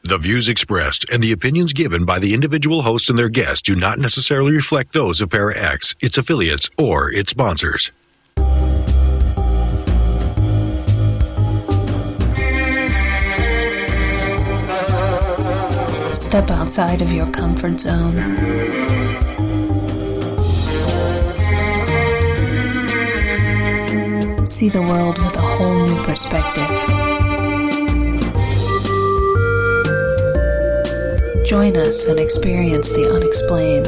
The views expressed and the opinions given by the individual host and their guests do not necessarily reflect those of Para X, its affiliates, or its sponsors. Step outside of your comfort zone. See the world with a whole new perspective. Join us and experience the unexplained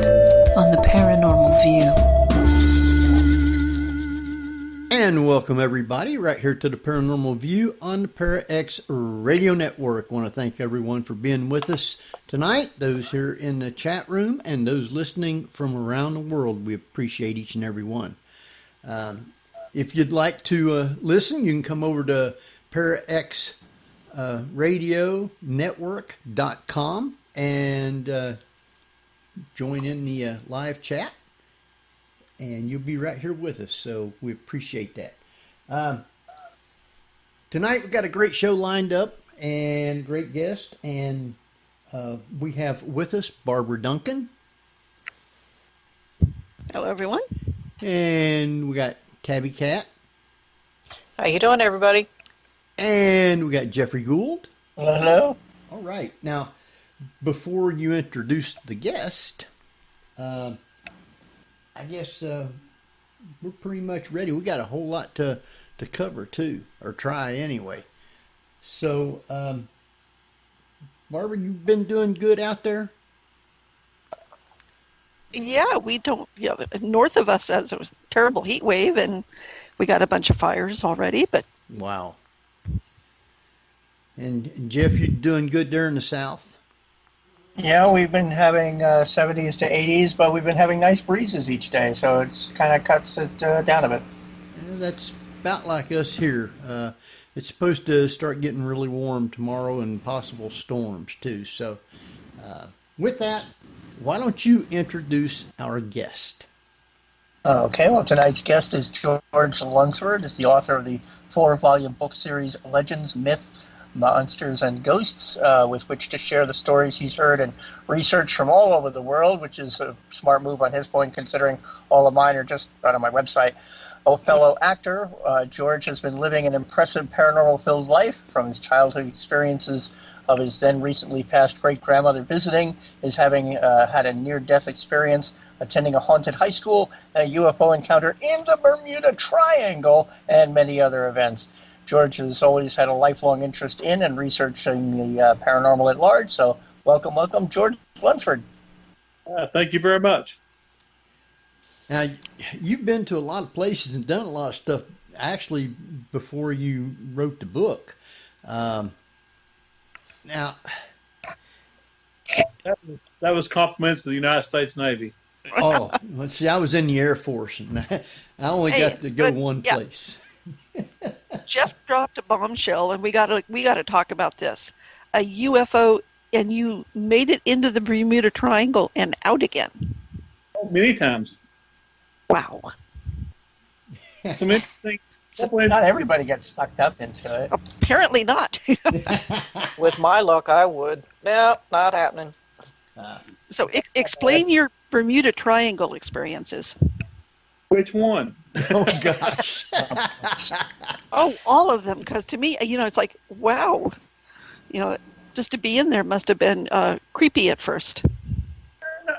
on the Paranormal View. And welcome everybody right here to the Paranormal View on the Para X Radio Network. I want to thank everyone for being with us tonight, those here in the chat room and those listening from around the world. We appreciate each and every one. If you'd like to listen, you can come over to paraxradionetwork.com and join in the live chat, and you'll be right here with us, so we appreciate that. Tonight we've got a great show lined up and great guest, and we have with us Barbara Duncan. Hello, everyone. And we got Tabby Cat. How you doing, everybody? And we got Jeffrey Gould. Hello. All right. Now, before you introduce the guest, I guess we're pretty much ready. We got a whole lot to cover, too, or try anyway. So, Barbara, you've been doing good out there? Yeah, north of us has a terrible heat wave, and we got a bunch of fires already, but... Wow. And Jeff, you doing good there in the south? Yeah, we've been having 70s to 80s, but we've been having nice breezes each day, so it's kind of cuts it down a bit. Yeah, that's about like us here. It's supposed to start getting really warm tomorrow and possible storms, too. So with that, why don't you introduce our guest? Okay, well, tonight's guest is George Lunsford. He's the author of the 4-volume book series Legends, Myth, Monsters, and Ghosts, with which to share the stories he's heard and researched from all over the world, which is a smart move on his point, considering all of mine are just right on my website. A fellow actor, George has been living an impressive paranormal-filled life, from his childhood experiences of his then recently passed great-grandmother visiting, his having had a near-death experience, attending a haunted high school, and a UFO encounter in the Bermuda Triangle, and many other events. George has always had a lifelong interest in and researching the paranormal at large, so welcome, George Lunsford. Thank you very much. Now, you've been to a lot of places and done a lot of stuff, actually, before you wrote the book. Now... That was compliments to the United States Navy. Oh, let's see, I was in the Air Force, and I only got to go one place. Jeff dropped a bombshell, and we got to talk about this. A UFO, and you made it into the Bermuda Triangle and out again. Oh, many times. Wow. Some interesting. Not everybody gets sucked up into it. Apparently not. With my luck, I would. No, not happening. So explain your Bermuda Triangle experiences. Which one? Oh, gosh. Oh, all of them, because to me, it's like, wow. Just to be in there must have been creepy at first.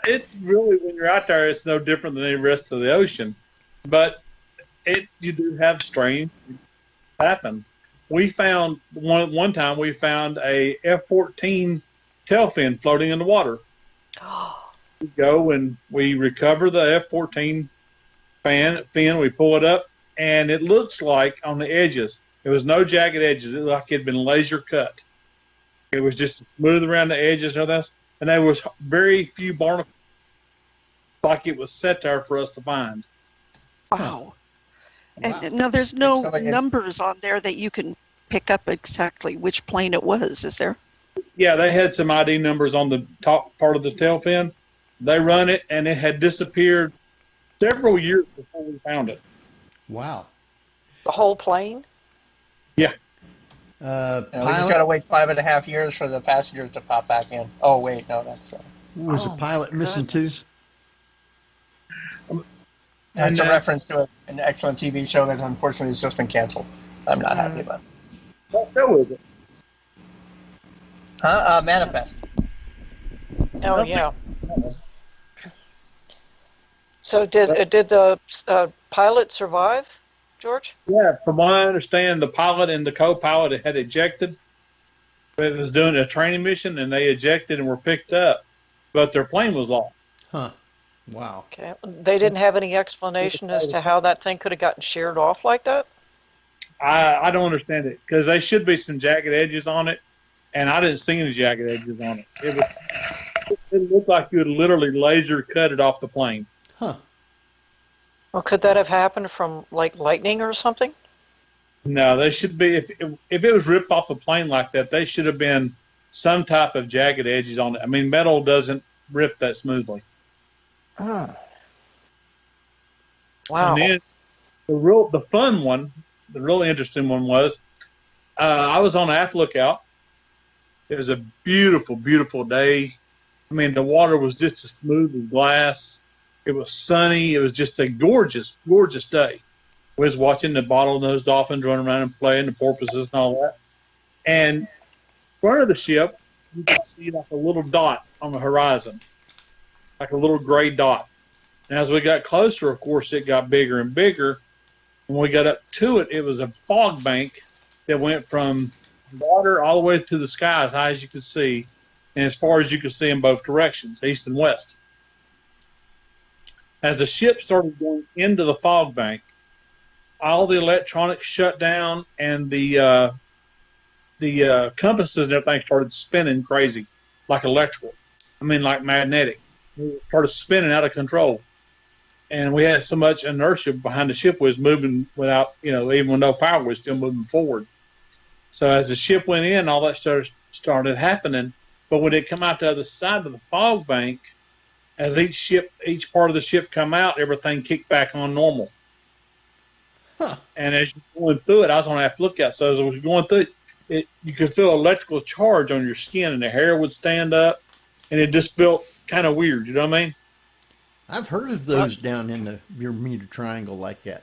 It really, when you're out there, it's no different than the rest of the ocean. But you do have strange happen. We found one time we found a F-14 tail fin floating in the water. We go and we recover the F-14 fin. We pull it up, and it looks like on the edges, there was no jagged edges. It looked like it had been laser cut. It was just smooth around the edges and all that. And there was very few barnacles, like it was set there for us to find. Wow. And now there's no numbers on there that you can pick up exactly which plane it was, is there? Yeah, they had some ID numbers on the top part of the tail fin. They run it, and it had disappeared several years before we found it. Wow. The whole plane? Yeah. We just got to wait 5.5 years for the passengers to pop back in. Oh, wait, no, that's... Was the pilot missing too? That's a reference to an excellent TV show that unfortunately has just been canceled. I'm not happy about it. What show is it? Manifest. Oh, yeah. So did the pilot survive, George? Yeah, from what I understand, the pilot and the co-pilot had ejected. It was doing a training mission, and they ejected and were picked up, but their plane was lost. Huh. Wow. Okay. They didn't have any explanation as to how that thing could have gotten sheared off like that? I don't understand it, because there should be some jagged edges on it, and I didn't see any jagged edges on it. It looked like you had literally laser cut it off the plane. Huh. Well, could that have happened from like lightning or something? No, they should be. If it was ripped off the plane like that, they should have been some type of jagged edges on it. I mean, metal doesn't rip that smoothly. Wow. And then the fun one, the really interesting one was, I was on aft lookout. It was a beautiful, beautiful day. I mean, the water was just as smooth as glass. It was sunny. It was just a gorgeous, gorgeous day. We was watching the bottlenose dolphins run around and play, and the porpoises and all that. And in front of the ship, you could see like a little dot on the horizon, like a little gray dot. And as we got closer, of course, it got bigger and bigger. When we got up to it, it was a fog bank that went from water all the way to the sky as high as you could see, and as far as you could see in both directions, east and west. As the ship started going into the fog bank, all the electronics shut down, and the compasses and everything started spinning crazy, like electrical. I mean, like magnetic. It started spinning out of control. And we had so much inertia behind the ship was moving without, even with no power, was still moving forward. So as the ship went in, all that started happening. But when it come out the other side of the fog bank, as each part of the ship come out, everything kicked back on normal. Huh. And as you're going through it, I was on aft lookout. So as I was going through it, you could feel electrical charge on your skin, and the hair would stand up, and it just felt kind of weird. You know what I mean? I've heard of those down in the Bermuda Triangle like that.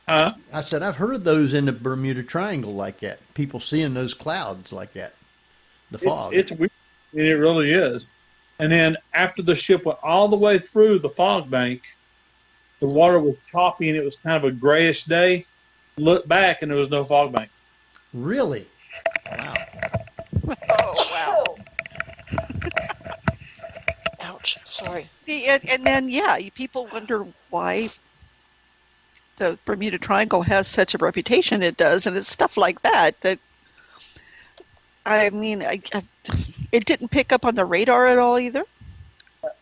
Huh? I said I've heard of those in the Bermuda Triangle like that. People seeing those clouds like that. The fog. It's weird. It really is. And then after the ship went all the way through the fog bank, the water was choppy and it was kind of a grayish day. Looked back and there was no fog bank. Really? Wow. Oh, wow. Ouch. Sorry. And then, people wonder why the Bermuda Triangle has such a reputation it does, and it's stuff like that. I mean, it didn't pick up on the radar at all either?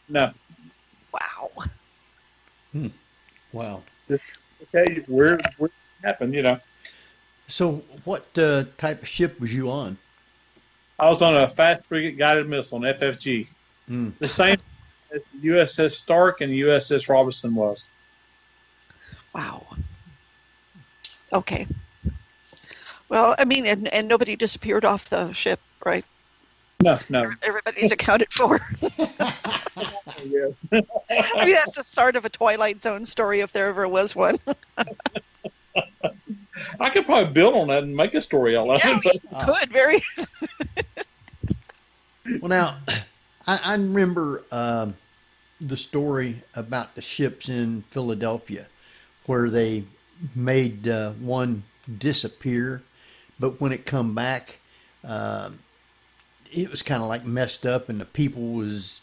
No. Wow. Wow. Okay, where it happened, So what type of ship was you on? I was on a fast frigate guided missile, an FFG. The same as the USS Stark and the USS Robinson was. Wow. Okay. Well, I mean, and nobody disappeared off the ship, right? No. Everybody's accounted for. Yeah. I mean, that's the start of a Twilight Zone story if there ever was one. I could probably build on that and make a story out of it. Could, very. Well, now, I remember the story about the ships in Philadelphia where they made one disappear, but when it come back, it was kind of like messed up, and the people was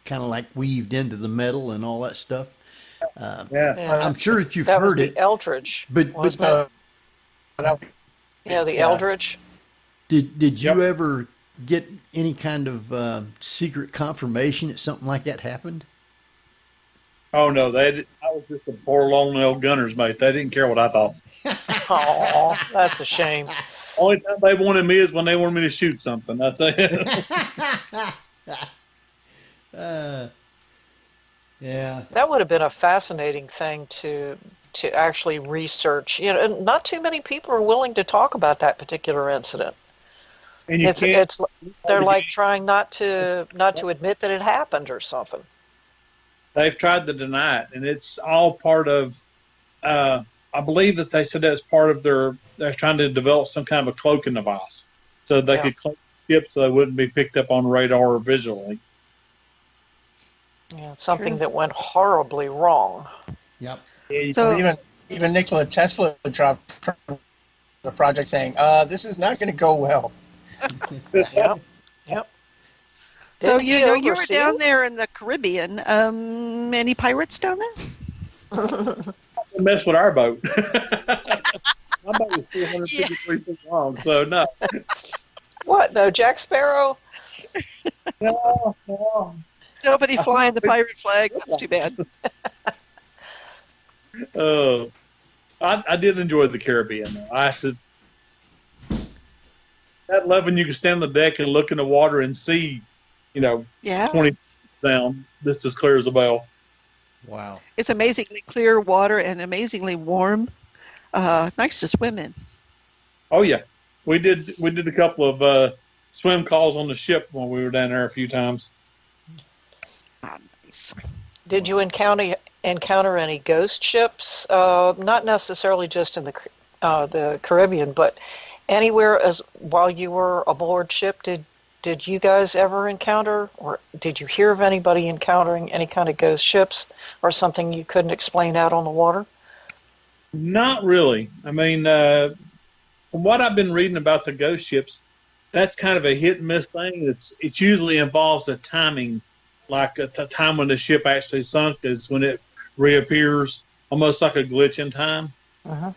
kind of like weaved into the metal and all that stuff. I'm sure that you've heard it. Eldridge, but the Eldridge. Did you ever get any kind of secret confirmation that something like that happened? Oh no, I was just a poor lonely old gunner's mate. They didn't care what I thought. Oh, that's a shame. Only time they wanted me is when they wanted me to shoot something. That's it. Yeah. That would have been a fascinating thing to to actually research. And not too many people are willing to talk about that particular incident. And you They're like trying not to admit that it happened or something. They've tried to deny it, and it's all part of. I believe that they said that's part of they're trying to develop some kind of a cloaking device, so they could cloak ships so they wouldn't be picked up on radar or visually. Yeah, something that went horribly wrong. Yep. Yeah, So- even Nikola Tesla dropped the project saying, "This is not going to go well." Yep. So Didn't he you were oversee down it? there in the Caribbean. Any pirates down there? Don't mess with our boat. My boat was 453 feet long, so no. What? No, Jack Sparrow? No. Nobody flying the pirate flag. That's too bad. I did enjoy the Caribbean, though. I have to. That loving you can stand on the deck and look in the water and see, Yeah. 20 feet down, just as clear as a bell. Wow. It's amazingly clear water and amazingly warm. Nice to swim in. Oh yeah, we did a couple of swim calls on the ship when we were down there a few times. Nice. Did you encounter any ghost ships? Not necessarily just in the Caribbean, but anywhere while you were aboard ship. Did you guys ever encounter, or did you hear of anybody encountering any kind of ghost ships or something you couldn't explain out on the water? Not really. I mean, from what I've been reading about the ghost ships, that's kind of a hit and miss thing. It usually involves a timing, like a time when the ship actually sunk is when it reappears, almost like a glitch in time. Uh-huh.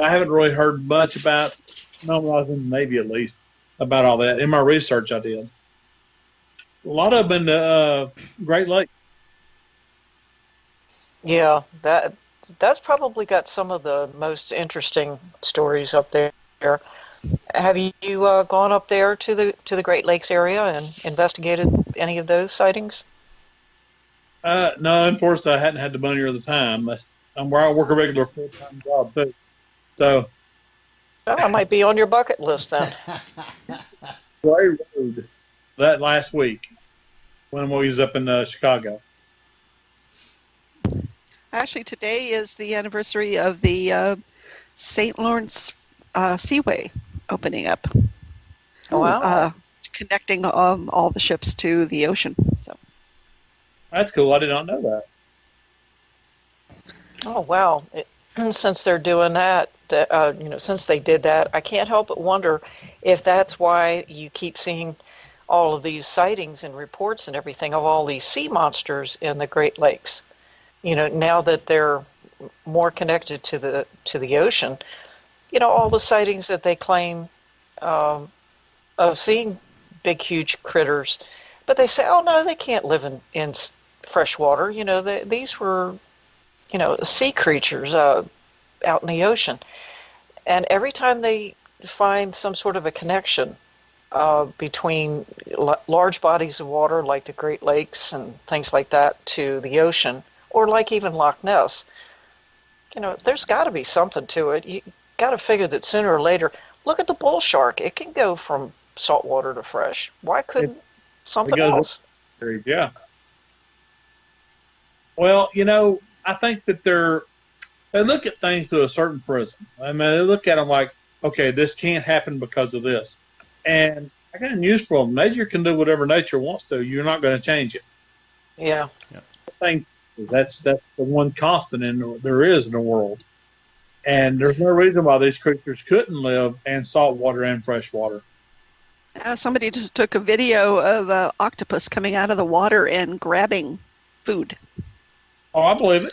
I haven't really heard much about, no, when I was in the Navy at least, about all that. In my research I did. A lot of them in the Great Lakes. Yeah, that's probably got some of the most interesting stories up there. Have you gone up there to the Great Lakes area and investigated any of those sightings? No, unfortunately, I hadn't had the money or the time. I'm where I work a regular full-time job too. So I might be on your bucket list then. Gray Road that last week when we was up in Chicago. Actually, today is the anniversary of the St. Lawrence Seaway opening up. Oh, wow. Connecting all the ships to the ocean. So. That's cool. I did not know that. Oh, wow. Since they're doing that, since they did that, I can't help but wonder if that's why you keep seeing all of these sightings and reports and everything of all these sea monsters in the Great Lakes. Now that they're more connected to the ocean, all the sightings that they claim of seeing big, huge critters, but they say, oh no, they can't live in fresh water. These were, sea creatures out in the ocean. And every time they find some sort of a connection between large bodies of water like the Great Lakes and things like that to the ocean, or like even Loch Ness, there's got to be something to it. You got to figure that sooner or later, look at the bull shark. It can go from salt water to fresh. Why couldn't something else? Yeah. Well, I think that they look at things through a certain prism. I mean, they look at them like, okay, this can't happen because of this. And I got news for them. Nature can do whatever nature wants to. You're not going to change it. Yeah. I think that's the one constant there is in the world. And there's no reason why these creatures couldn't live in salt water and fresh water. Somebody just took a video of an octopus coming out of the water and grabbing food. Oh, I believe it.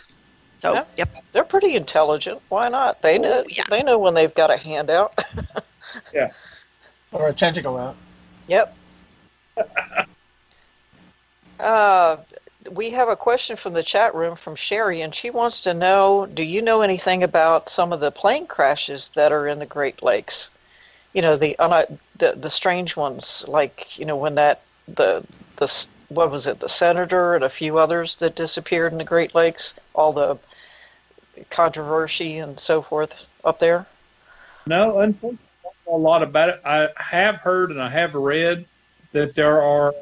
So, Yeah. Yep. They're pretty intelligent. Why not? They know. Yeah. They know when they've got a hand out. Yeah. Or a tentacle out. Yep. We have a question from the chat room from Sherry, and she wants to know, do you know anything about some of the plane crashes that are in the Great Lakes? The strange ones, like, when the what was it, the senator and a few others that disappeared in the Great Lakes, all the controversy and so forth up there? No, unfortunately, I don't know a lot about it. I have heard and I have read that there are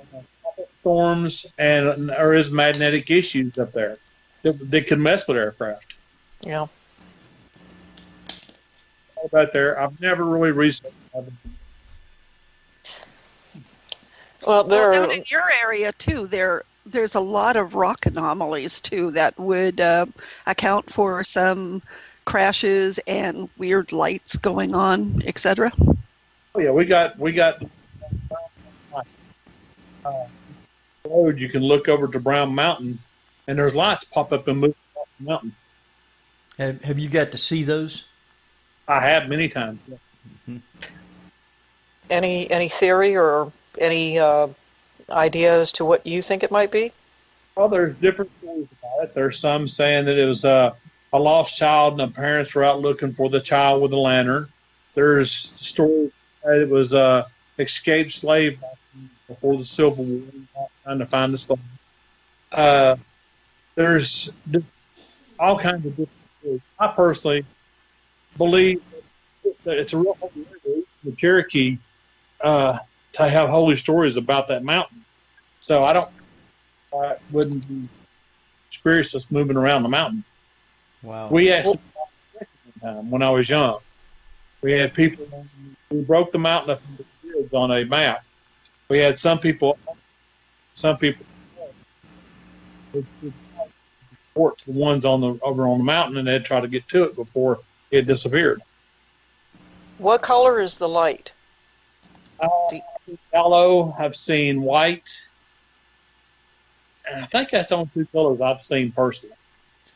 storms and there is magnetic issues up there that can mess with aircraft. Yeah. About there, I've never really researched it. Well, there Well, are, in your area too, there's a lot of rock anomalies too that would account for some crashes and weird lights going on, etc. Oh yeah, we got road. You can look over to Brown Mountain, and there's lights pop up and move across the mountain. Have you got to see those? I have many times. any theory or any idea as to what you think it might be? Well, there's different stories about it. There's some saying that it was a lost child and the parents were out looking for the child with a lantern. There's stories that it was a escaped slave before the Civil War, trying to find the slave. There's all kinds of different stories. I personally believe that it's a real holy area, the Cherokee, to have holy stories about that mountain. So I wouldn't be experienced us moving around the mountain. Wow. We actually one time when I was young. We had people. We broke the mountain up into fields on a map. We had some people report to the ones over on the mountain, and they'd try to get to it before it disappeared. What color is the light? Yellow. I've seen white, and I think that's the only two colors I've seen personally.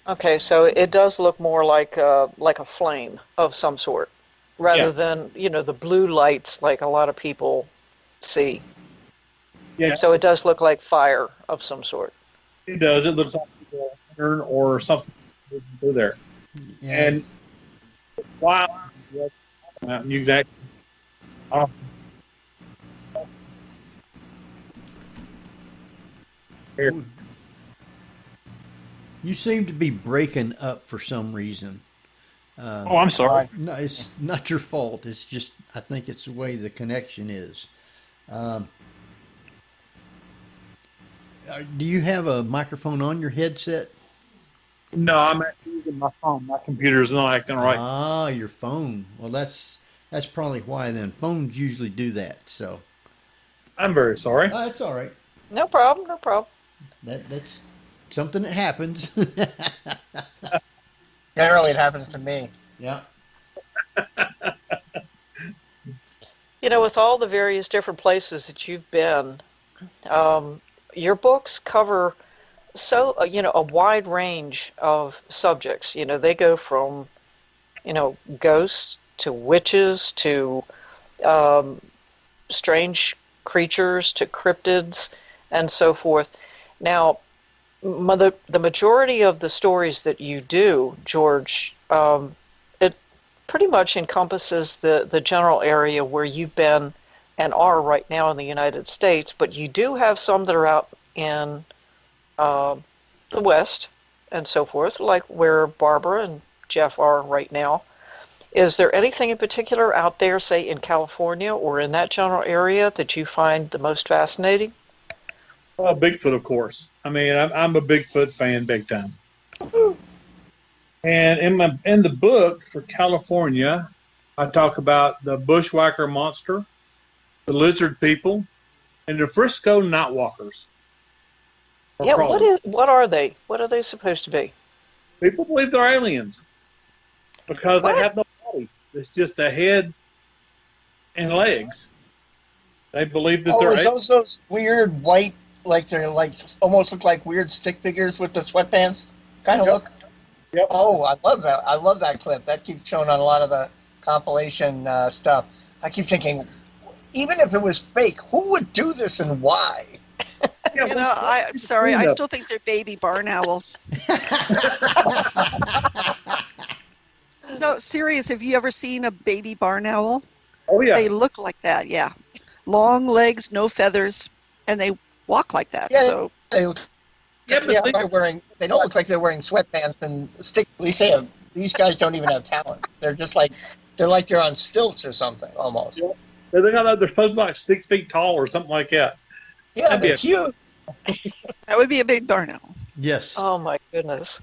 Okay, so it does look more like a flame of some sort, rather than the blue lights like a lot of people see. Yeah. So it does look like fire of some sort. It does. It looks like a lantern or something through there. Yeah. And wow, you can actually. Here. You seem to be breaking up for some reason. Oh, I'm sorry. No, it's not your fault. It's just, I think it's the way the connection is. Do you have a microphone on your headset? No, I'm actually using my phone. My computer's not acting right. Ah, your phone. Well, that's probably why then. Phones usually do that, so. I'm very sorry. That's all right. No problem, no problem. That's something that happens. Generally, it happens to me. Yeah. With all the various different places that you've been, your books cover a wide range of subjects. They go from, ghosts to witches to strange creatures to cryptids and so forth. Now, the majority of the stories that you do, George, it pretty much encompasses the general area where you've been and are right now in the United States, but you do have some that are out in the West and so forth, like where Barbara and Jeff are right now. Is there anything in particular out there, say in California or in that general area, that you find the most fascinating? Bigfoot, of course. I mean, I'm a Bigfoot fan, big time. And in the book for California, I talk about the bushwhacker monster, the lizard people, and the Frisco nightwalkers. Yeah, what are they? What are they supposed to be? People believe they're aliens because they have no body. It's just a head and legs. They believe that they're aliens. Those weird white, like they're like almost look like weird stick figures with the sweatpants kind of look. Yep. Oh, I love that. I love that clip. That keeps showing on a lot of the compilation stuff. I keep thinking, even if it was fake, who would do this and why? I'm sorry. I still think they're baby barn owls. No, serious. Have you ever seen a baby barn owl? Oh, yeah. They look like that, yeah. Long legs, no feathers, and they walk like that. Yeah, So Yeah, but Yeah, think, they're wearing. They don't look like they're wearing sweatpants and stick. These guys don't even have talent. They're just like they're on stilts or something almost. yeah, they're supposed to be like 6 feet tall or something like that. Yeah, That'd be they're huge. That would be a big barn owl. Yes. Oh my goodness.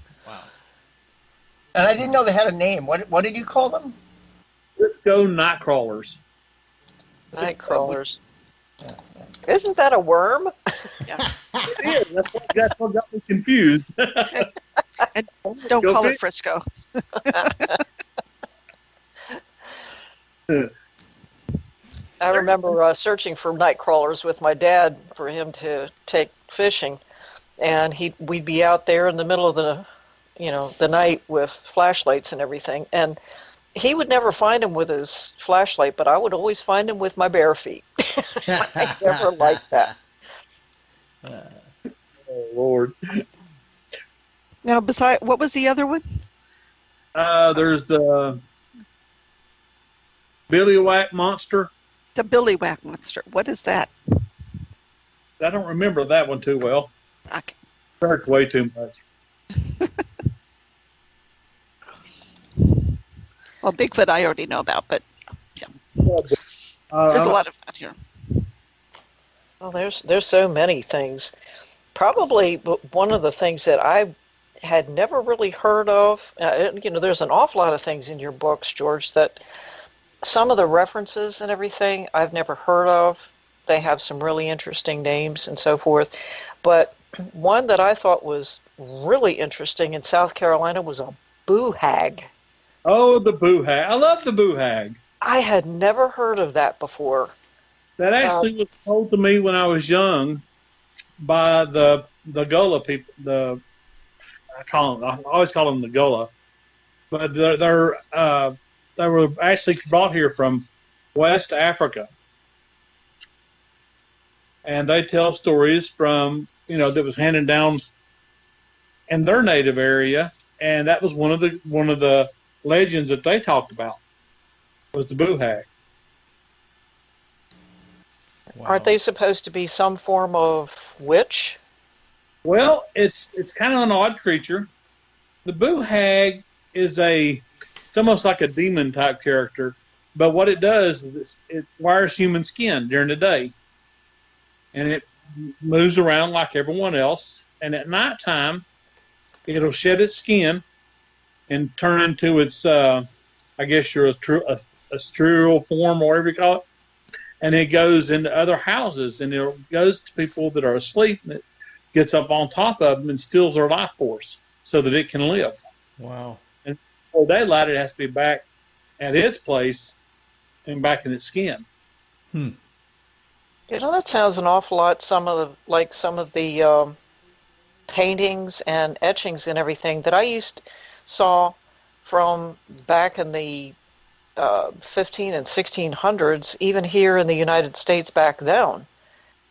And I didn't know they had a name. What did you call them? Frisco night crawlers. Night crawlers. Isn't that a worm? It is. That's what got me confused. And don't Go call fish. it Frisco. I remember searching for night crawlers with my dad for him to take fishing, and we'd be out there in the middle of the night with flashlights and everything, and he would never find him with his flashlight, but I would always find him with my bare feet. I never liked that. Oh, Lord. Now, what was the other one? There's the Billywhack monster. The Billywhack monster. What is that? I don't remember that one too well. Okay. Hurt way too much. Well, Bigfoot I already know about, but yeah. There's a lot of that here. Well, there's so many things. Probably one of the things that I had never really heard of, there's an awful lot of things in your books, George, that some of the references and everything I've never heard of. They have some really interesting names and so forth. But one that I thought was really interesting in South Carolina was a boo hag. Oh, the boo hag. I love the boo hag. I had never heard of that before. That actually was told to me when I was young by the Gullah people. I always call them the Gullah, but they were actually brought here from West Africa, and they tell stories from that was handed down in their native area, and that was one of the legends that they talked about was the boo hag. Wow. Aren't they supposed to be some form of witch? Well, it's kind of an odd creature. The boo hag is it's almost like a demon type character, but what it does is it wears human skin during the day, and it moves around like everyone else. And at nighttime, it'll shed its skin and turn into its, I guess you're a astral form or whatever you call it. And it goes into other houses, and it goes to people that are asleep, and it gets up on top of them and steals their life force so that it can live. Wow. And before daylight, it has to be back at its place and back in its skin. That sounds an awful lot some of the paintings and etchings and everything that I saw from back in the 15 and 1600s, even here in the United States back then,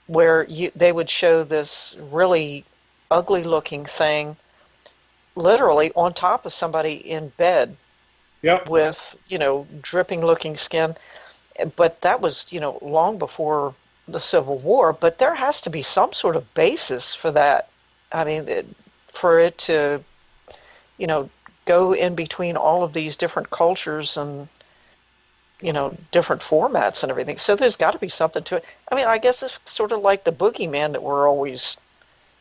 where they would show this really ugly looking thing literally on top of somebody in bed. Yep. With dripping looking skin. But that was long before the Civil War, but there has to be some sort of basis for that. I mean, for it to go in between all of these different cultures and different formats and everything. So there's got to be something to it. I mean, I guess it's sort of like the boogeyman that we're always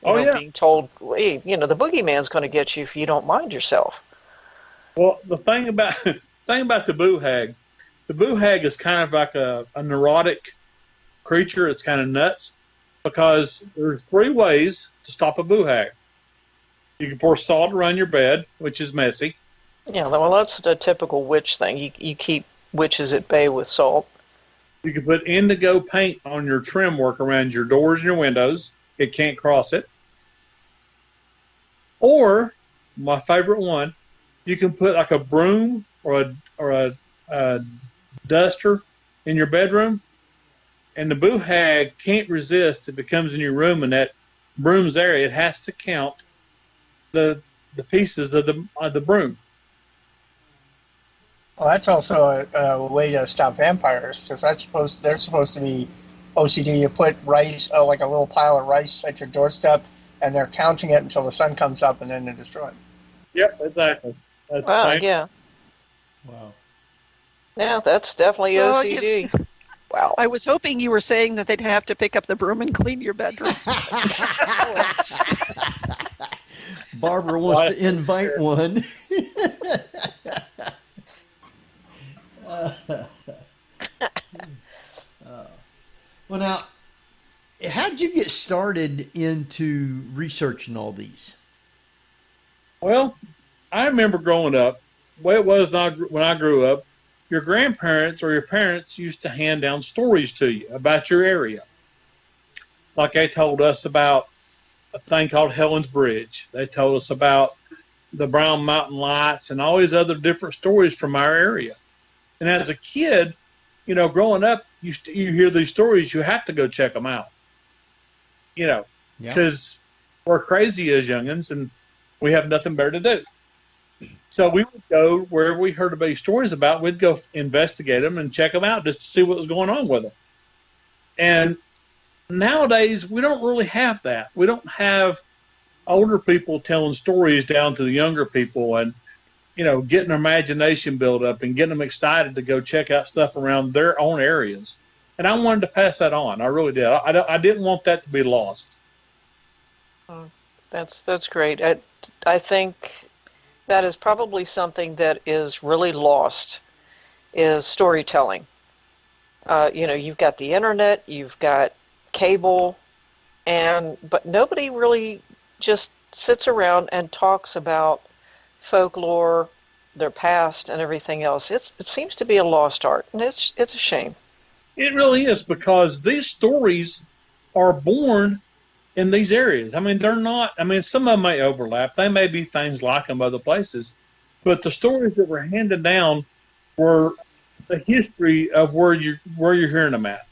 being told, hey, the boogeyman's going to get you if you don't mind yourself. Well, the thing about the boo hag is kind of like a neurotic creature. It's kind of nuts because there's 3 ways to stop a boo hag. You can pour salt around your bed, which is messy. Yeah, well, that's the typical witch thing. You keep witches at bay with salt. You can put indigo paint on your trim work around your doors and your windows. It can't cross it. Or, my favorite one, you can put like a broom or a duster in your bedroom, and the boo hag can't resist if it comes in your room and that broom's there. It has to count the pieces of the broom. Well, that's also a way to stop vampires, because they're supposed to be OCD. You put rice, like a little pile of rice at your doorstep, and they're counting it until the sun comes up, and then they destroy it. Yep, exactly. That's the Wow, same. yeah. Wow. Yeah, that's definitely Well, OCD. Wow. I was hoping you were saying that they'd have to pick up the broom and clean your bedroom. Barbara wants to invite one. Well, now, how did you get started into researching all these? Well, I remember growing up, the way it was when I grew up, your grandparents or your parents used to hand down stories to you about your area. Like they told us about a thing called Helen's Bridge. They told us about the Brown Mountain Lights and all these other different stories from our area. And as a kid, growing up, you hear these stories, you have to go check them out. Because we're crazy as youngins and we have nothing better to do. So we would go wherever we heard about stories about, we'd go investigate them and check them out just to see what was going on with them. And nowadays, we don't really have that. We don't have older people telling stories down to the younger people and, getting their imagination built up and getting them excited to go check out stuff around their own areas. And I wanted to pass that on. I really did. I didn't want that to be lost. That's great. I think that is probably something that is really lost, is storytelling. You've got the internet, you've got cable, but nobody really just sits around and talks about folklore, their past, and everything else. It seems to be a lost art, and it's a shame. It really is, because these stories are born in these areas. They're not, some of them may overlap. They may be things like them other places, but the stories that were handed down were the history of where you're hearing them at.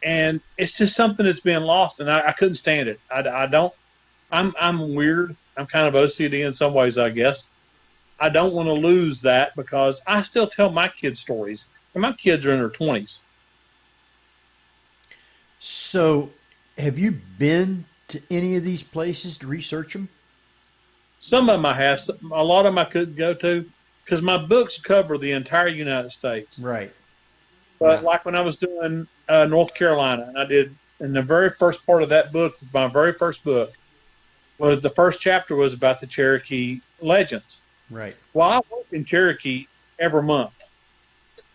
And it's just something that's being lost, and I couldn't stand it. I'm weird. I'm kind of OCD in some ways, I guess. I don't want to lose that because I still tell my kids stories, and my kids are in their 20s. So, have you been to any of these places to research them? Some of them I have. A lot of them I couldn't go to because my books cover the entire United States. Right. But like when I was doing North Carolina, and I did, in the very first part of that book, my very first book, was the first chapter was about the Cherokee legends. Right. Well, I work in Cherokee every month.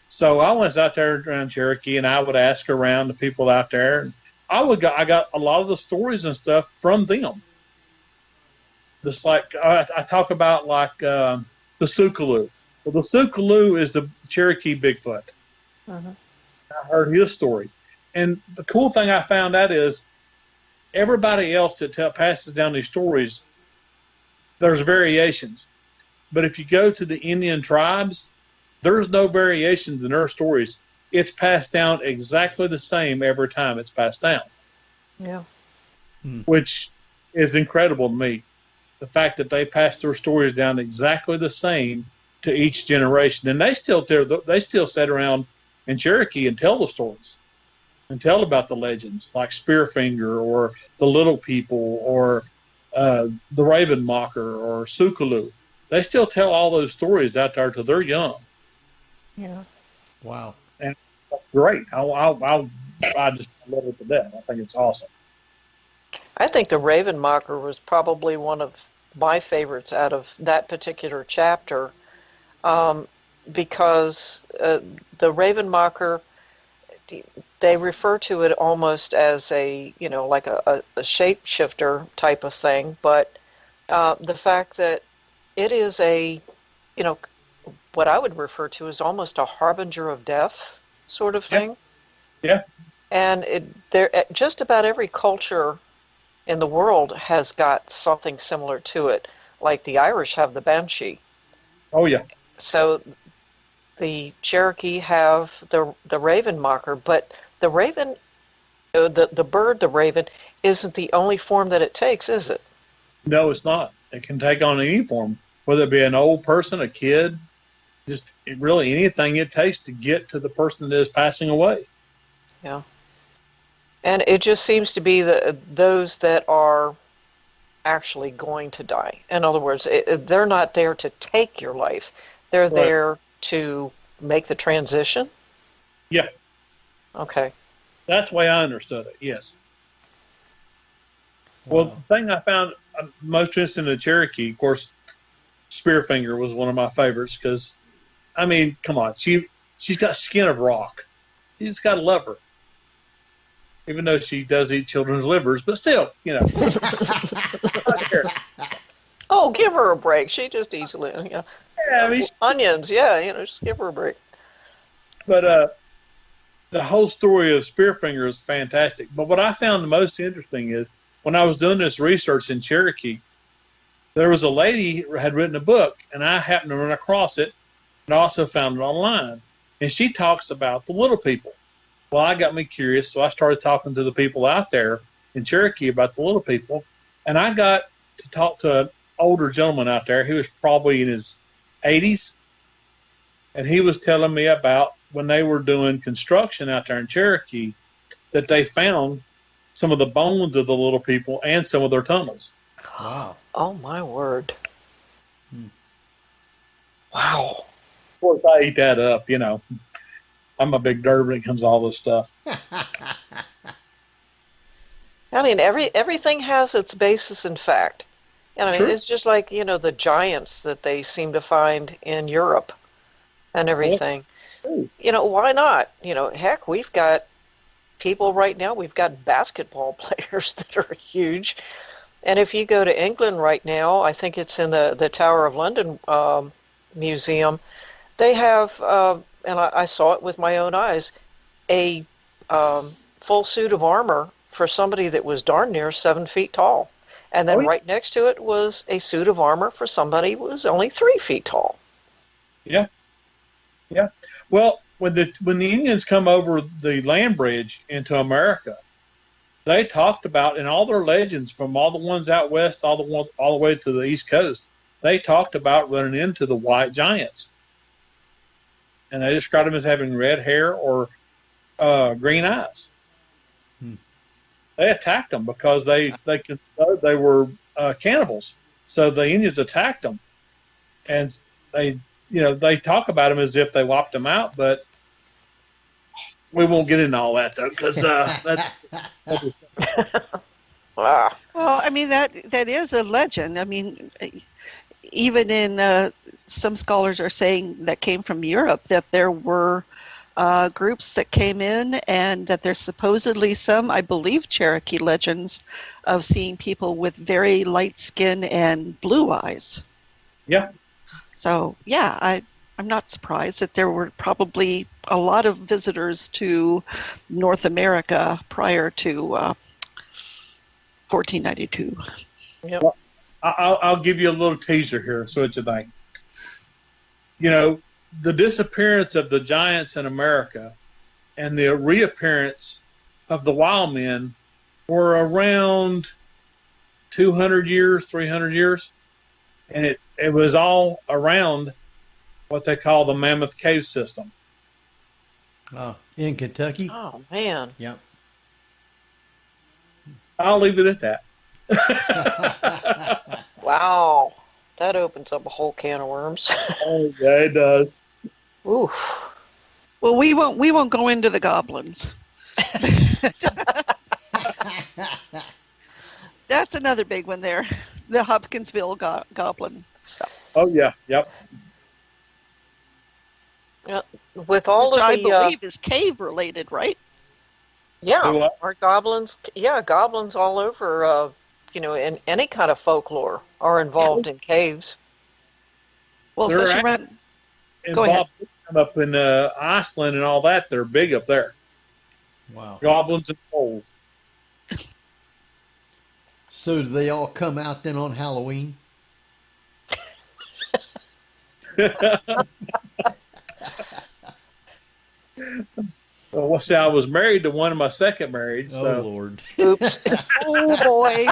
So I was out there around Cherokee, and I would ask around the people out there. And I got a lot of the stories and stuff from them. Just like I talk about, like the Sukaloo. Well, the Sukaloo is the Cherokee Bigfoot. Uh-huh. I heard his story, and the cool thing I found out is everybody else that passes down these stories, there's variations. But if you go to the Indian tribes, there's no variations in their stories. It's passed down exactly the same every time it's passed down. Yeah. Which is incredible to me. The fact that they pass their stories down exactly the same to each generation. And they still sit around in Cherokee and tell the stories and tell about the legends like Spearfinger or the Little People or the Raven Mocker or Sukaloo. They still tell all those stories out there till they're young. Yeah. Wow. And that's great. I just love it to death. I think it's awesome. I think the Raven Mocker was probably one of my favorites out of that particular chapter, because the Raven Mocker, they refer to it almost as like a shapeshifter type of thing, but the fact that it is what I would refer to as almost a harbinger of death sort of thing. Yeah. And just about every culture in the world has got something similar to it. Like the Irish have the banshee. Oh yeah. So the Cherokee have the raven mocker, but the raven, the bird, the raven, isn't the only form that it takes, is it? No, it's not. It can take on any form, whether it be an old person, a kid, just really anything it takes to get to the person that is passing away. Yeah. And it just seems to be those that are actually going to die. In other words, they're not there to take your life. They're Right. there to make the transition? Yeah, Okay. that's the way I understood it. Yes. Well, the thing I found most interesting in Cherokee, of course, Spearfinger was one of my favorites because, I mean, come on, she's got skin of rock. You just gotta love her, even though she does eat children's livers. But still, you know. Oh, give her a break. She just eats yeah. Yeah, I mean, Onions, yeah, just give her a break. but the whole story of Spearfinger is fantastic. But what I found the most interesting is when I was doing this research in Cherokee, there was a lady who had written a book, and I happened to run across it, and I also found it online. And she talks about the little people. Well, I got me curious, so I started talking to the people out there in Cherokee about the little people, and I got to talk to an older gentleman out there. He was probably in his 80s, and he was telling me about when they were doing construction out there in Cherokee that they found some of the bones of the little people and some of their tunnels. Wow. Oh, my word. Wow. Of course, I eat that up, you know. I'm a big nerd when it comes to all this stuff. I mean, everything has its basis in fact. And I mean, True. it's just like, the giants that they seem to find in Europe and everything. True. Why not? Heck, we've got people right now, we've got basketball players that are huge. And if you go to England right now, I think it's in the Tower of London museum, they have, and I saw it with my own eyes, a full suit of armor for somebody that was darn near 7 feet tall. And then right next to it was a suit of armor for somebody who was only 3 feet tall. Yeah. Yeah. Well, when the Indians come over the land bridge into America, they talked about in all their legends, from all the ones out west, all the way to the East Coast, they talked about running into the white giants, and they described them as having red hair or green eyes. They attacked them because they were cannibals. So the Indians attacked them, and they talk about them as if they wiped them out, but we won't get into all that though, because Wow. Well, I mean, that is a legend. I mean, even in some scholars are saying that came from Europe, that there were groups that came in, and that there's supposedly some, I believe, Cherokee legends of seeing people with very light skin and blue eyes. Yeah. So, yeah, I'm not surprised that there were probably a lot of visitors to North America prior to 1492. Yep. Well, I'll give you a little teaser here. So what you think? The disappearance of the giants in America and the reappearance of the wild men were around 200 years, 300 years. And it was all around what they call the Mammoth Cave system. Oh, in Kentucky? Oh, man. Yep. I'll leave it at that. Wow. That opens up a whole can of worms. Oh, yeah, it does. Oof. Well, we won't go into the goblins. That's another big one there. The Hopkinsville goblin stuff. Oh, yeah, yep. Yeah. With all Which of I the believe is cave related, right? yeah, or goblins, goblins all over, in any kind of folklore are involved in caves. Well, They're especially around. Go ahead. Up in Iceland and all that, they're big up there. Wow. Goblins and trolls. So do they all come out then on Halloween? Well, see, I was married to one of my second marriage. So. Oh, Lord. Oops. Oh boy.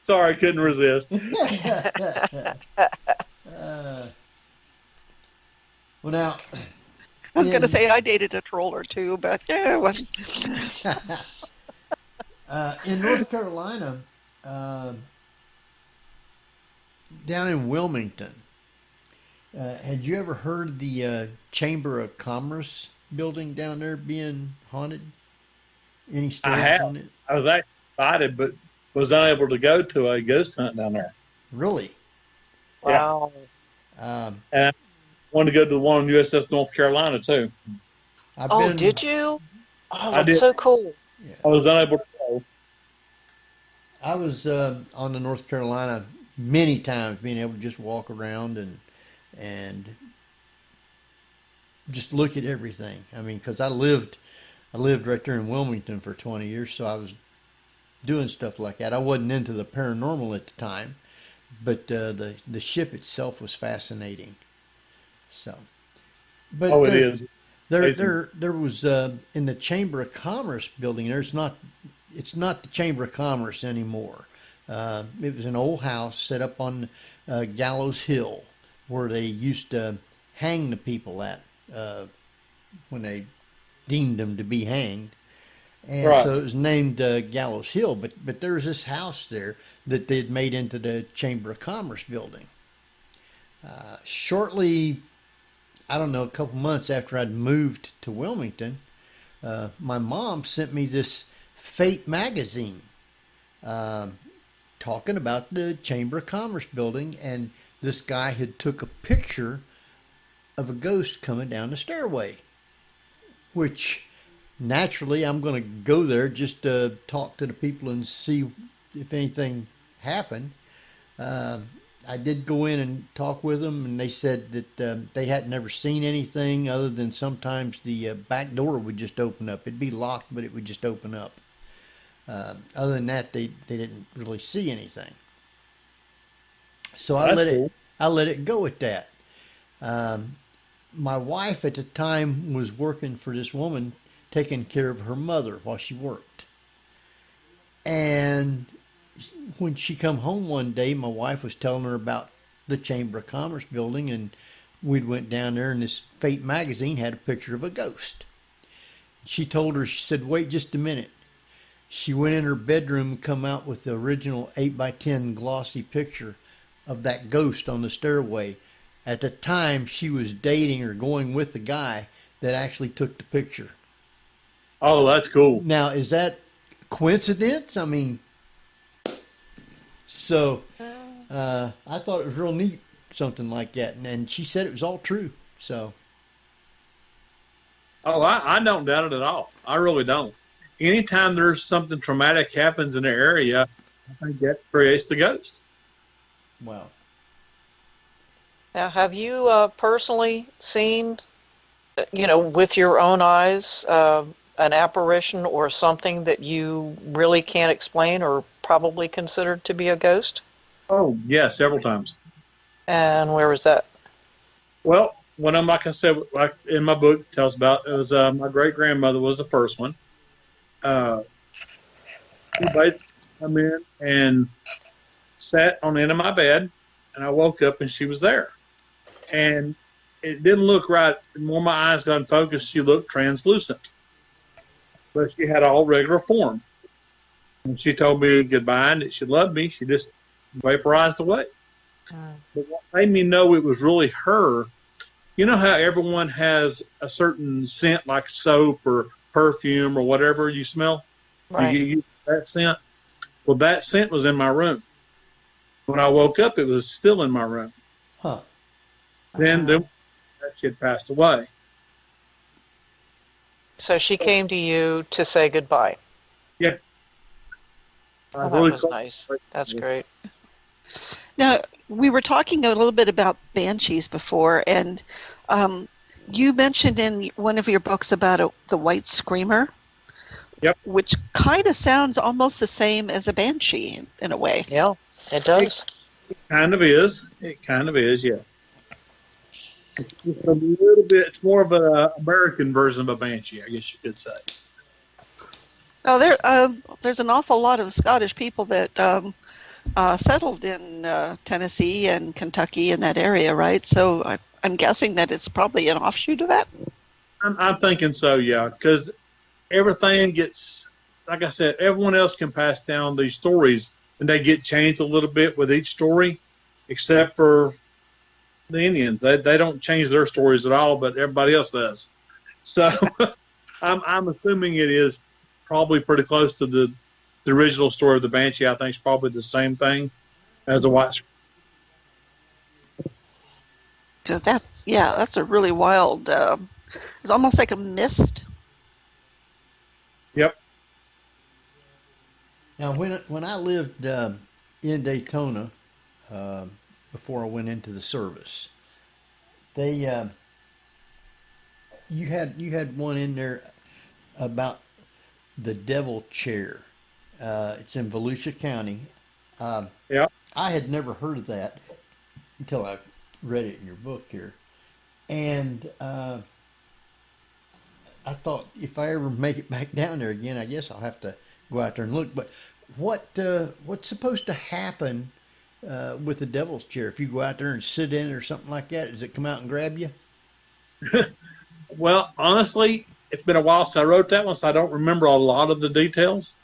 Sorry, I couldn't resist. Well, now, I was going to say I dated a troll or two, but yeah. Well, In North Carolina, down in Wilmington, had you ever heard of the Chamber of Commerce building down there being haunted? Any stories I have. on it? I was actually excited, but was unable to go to a ghost hunt down there. Really? Wow. Um, And I wanted to go to the one on USS North Carolina, too. I've Oh, been, did you? Oh, I that's did. so cool. I was unable to go. I was on the North Carolina many times, being able to just walk around and just look at everything. I mean, because I lived right there in Wilmington for 20 years, so I was doing stuff like that. I wasn't into the paranormal at the time, but the ship itself was fascinating. So, but Oh, it is. there was in the Chamber of Commerce building. It's not the Chamber of Commerce anymore. It was an old house set up on Gallows Hill, where they used to hang the people at when they deemed them to be hanged. And Right. so it was named Gallows Hill. But there was this house there that they'd made into the Chamber of Commerce building. Shortly, I don't know, a couple months after I'd moved to Wilmington, my mom sent me this Fate magazine talking about the Chamber of Commerce building, and this guy had took a picture of a ghost coming down the stairway, which naturally I'm going to go there just to talk to the people and see if anything happened. I did go in and talk with them, and they said that they hadn't never seen anything other than sometimes the back door would just open up. It'd be locked, but it would just open up. Other than that, they didn't really see anything. So I let it go at that. My wife at the time was working for this woman, taking care of her mother while she worked. And when she come home one day, my wife was telling her about the Chamber of Commerce building, and we went down there, and this Fate magazine had a picture of a ghost. She told her, she said, "Wait just a minute." She went in her bedroom and come out with the original 8x10 glossy picture of that ghost on the stairway. At the time, she was dating or going with the guy that actually took the picture. Oh, that's cool. Now, is that coincidence? I mean, so I thought it was real neat, something like that. And she said it was all true. So. Oh, I don't doubt it at all. I really don't. Anytime there's something traumatic happens in the area, I think that creates the ghost. Wow. Now, have you personally seen, with your own eyes, an apparition or something that you really can't explain or probably considered to be a ghost? Oh, yeah, several times. And where was that? Well, one of them, like I said, like in my book, it tells about, it was my great-grandmother was the first one. She basically come in and sat on the end of my bed, and I woke up and she was there. And it didn't look right. The more my eyes got in focus, she looked translucent. But she had all regular form. And she told me goodbye and that she loved me. She just vaporized away. But what made me know it was really her, you know how everyone has a certain scent like soap or perfume or whatever you smell? Right. You use that scent? Well, that scent was in my room. When I woke up, it was still in my room. Huh. Then she had passed away. So she came to you to say goodbye. Yeah. Oh, that was nice. That's great. Now, we were talking a little bit about banshees before, and you mentioned in one of your books about the white screamer. Yep. Which kind of sounds almost the same as a banshee in a way. Yeah, it does. It kind of is. It kind of is, yeah. It's a little bit, it's more of an American version of a banshee, I guess you could say. Oh, there's an awful lot of Scottish people that settled in Tennessee and Kentucky in that area, right? So I'm guessing that it's probably an offshoot of that. I'm thinking so, yeah, because everything gets like I said, everyone else can pass down these stories, and they get changed a little bit with each story, except for the Indians. They don't change their stories at all, but everybody else does. So I'm assuming it is probably pretty close to the original story of the Banshee. I think it's probably the same thing as the White. That's a really wild. It's almost like a mist. Yep. Now, when I lived in Daytona, before I went into the service, they you had one in there about the Devil Chair. It's in Volusia County. Yeah. I had never heard of that until I read it in your book here, and I thought if I ever make it back down there again, I guess I'll have to go out there and look. But what's supposed to happen with the Devil's Chair if you go out there and sit in it or something like that? Does it come out and grab you? Well, honestly, it's been a while since I wrote that one, so I don't remember a lot of the details.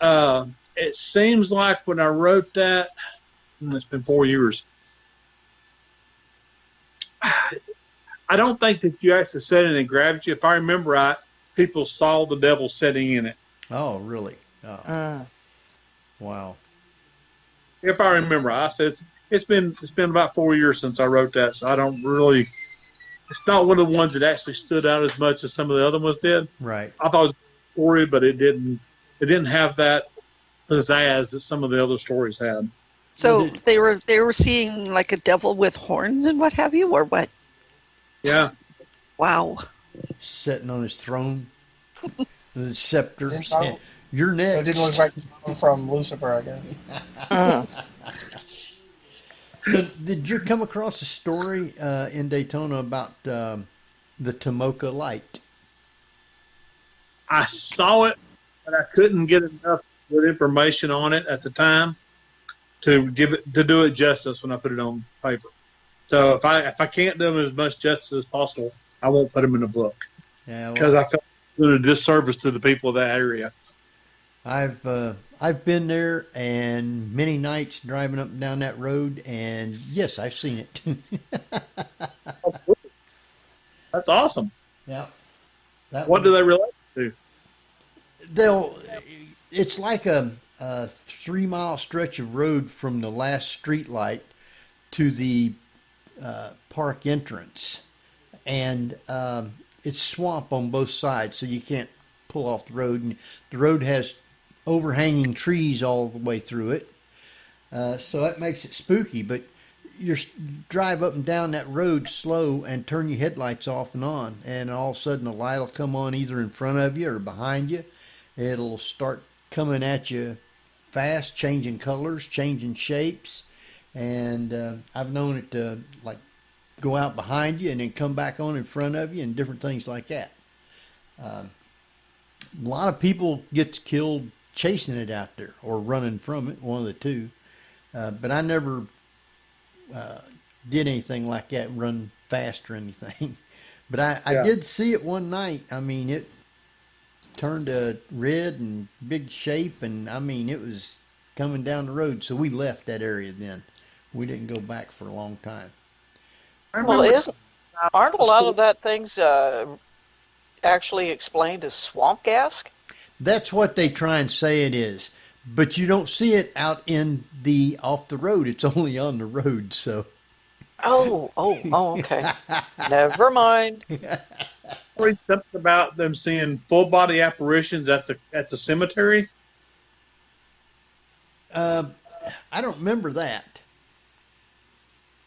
It seems like when I wrote that, it's been 4 years. I don't think that you actually sat in and grabbed you. If I remember right, people saw the devil sitting in it. Oh, really? Oh. Wow. If I remember, I said it's been about 4 years since I wrote that, so I don't really. It's not one of the ones that actually stood out as much as some of the other ones did. Right. I thought it was a story, but it didn't. It didn't have that pizzazz that some of the other stories had. So they were seeing like a devil with horns and what have you, or what? Yeah. Wow. Sitting on his throne, with his scepter, saying, It "You're next." didn't look like from Lucifer, I guess. So, did you come across a story in Daytona about the Tomoka light? I saw it, but I couldn't get enough good information on it at the time to do it justice when I put it on paper. So if I can't do them as much justice as possible, I won't put them in a book. Yeah, because I felt doing a disservice to the people of that area. I've been there and many nights driving up and down that road, and yes, I've seen it. That's awesome. Yeah. What do they relate to? It's like a 3-mile stretch of road from the last street light to the park entrance, and it's swamp on both sides, so you can't pull off the road. And the road has overhanging trees all the way through it, so that makes it spooky. But you drive up and down that road slow and turn your headlights off and on, and all of a sudden a light will come on either in front of you or behind you. It'll start coming at you fast, changing colors, changing shapes, and I've known it to like go out behind you and then come back on in front of you and different things like that. A lot of people get killed chasing it out there or running from it, one of the two. But I never did anything like that, run fast or anything. But I did see it one night. I mean, it turned red and big shape, and I mean, it was coming down the road. So we left that area then. We didn't go back for a long time. Well, aren't a lot of that things actually explained as swamp gas? That's what they try and say it is, but you don't see it out in off the road. It's only on the road, so. Oh, okay. Never mind. Read something about them seeing full body apparitions at the cemetery. I don't remember that.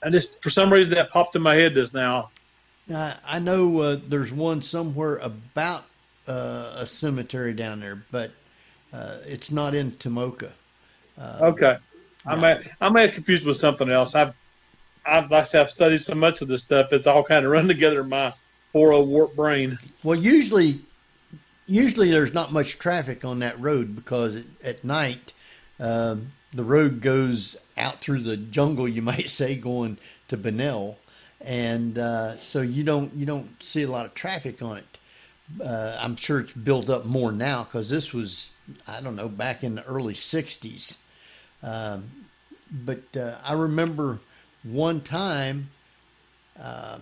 I just, for some reason, that popped in my head just now. I know there's one somewhere about a cemetery down there, but it's not in Tomoka. Okay, I may have confused with something else. I've studied so much of this stuff; it's all kind of run together in my poor old warped brain. Well, usually there's not much traffic on that road because at night the road goes out through the jungle, you might say, going to Bunnell, and so you don't see a lot of traffic on it. I'm sure it's built up more now because this was, I don't know, back in the early 60s. But I remember one time I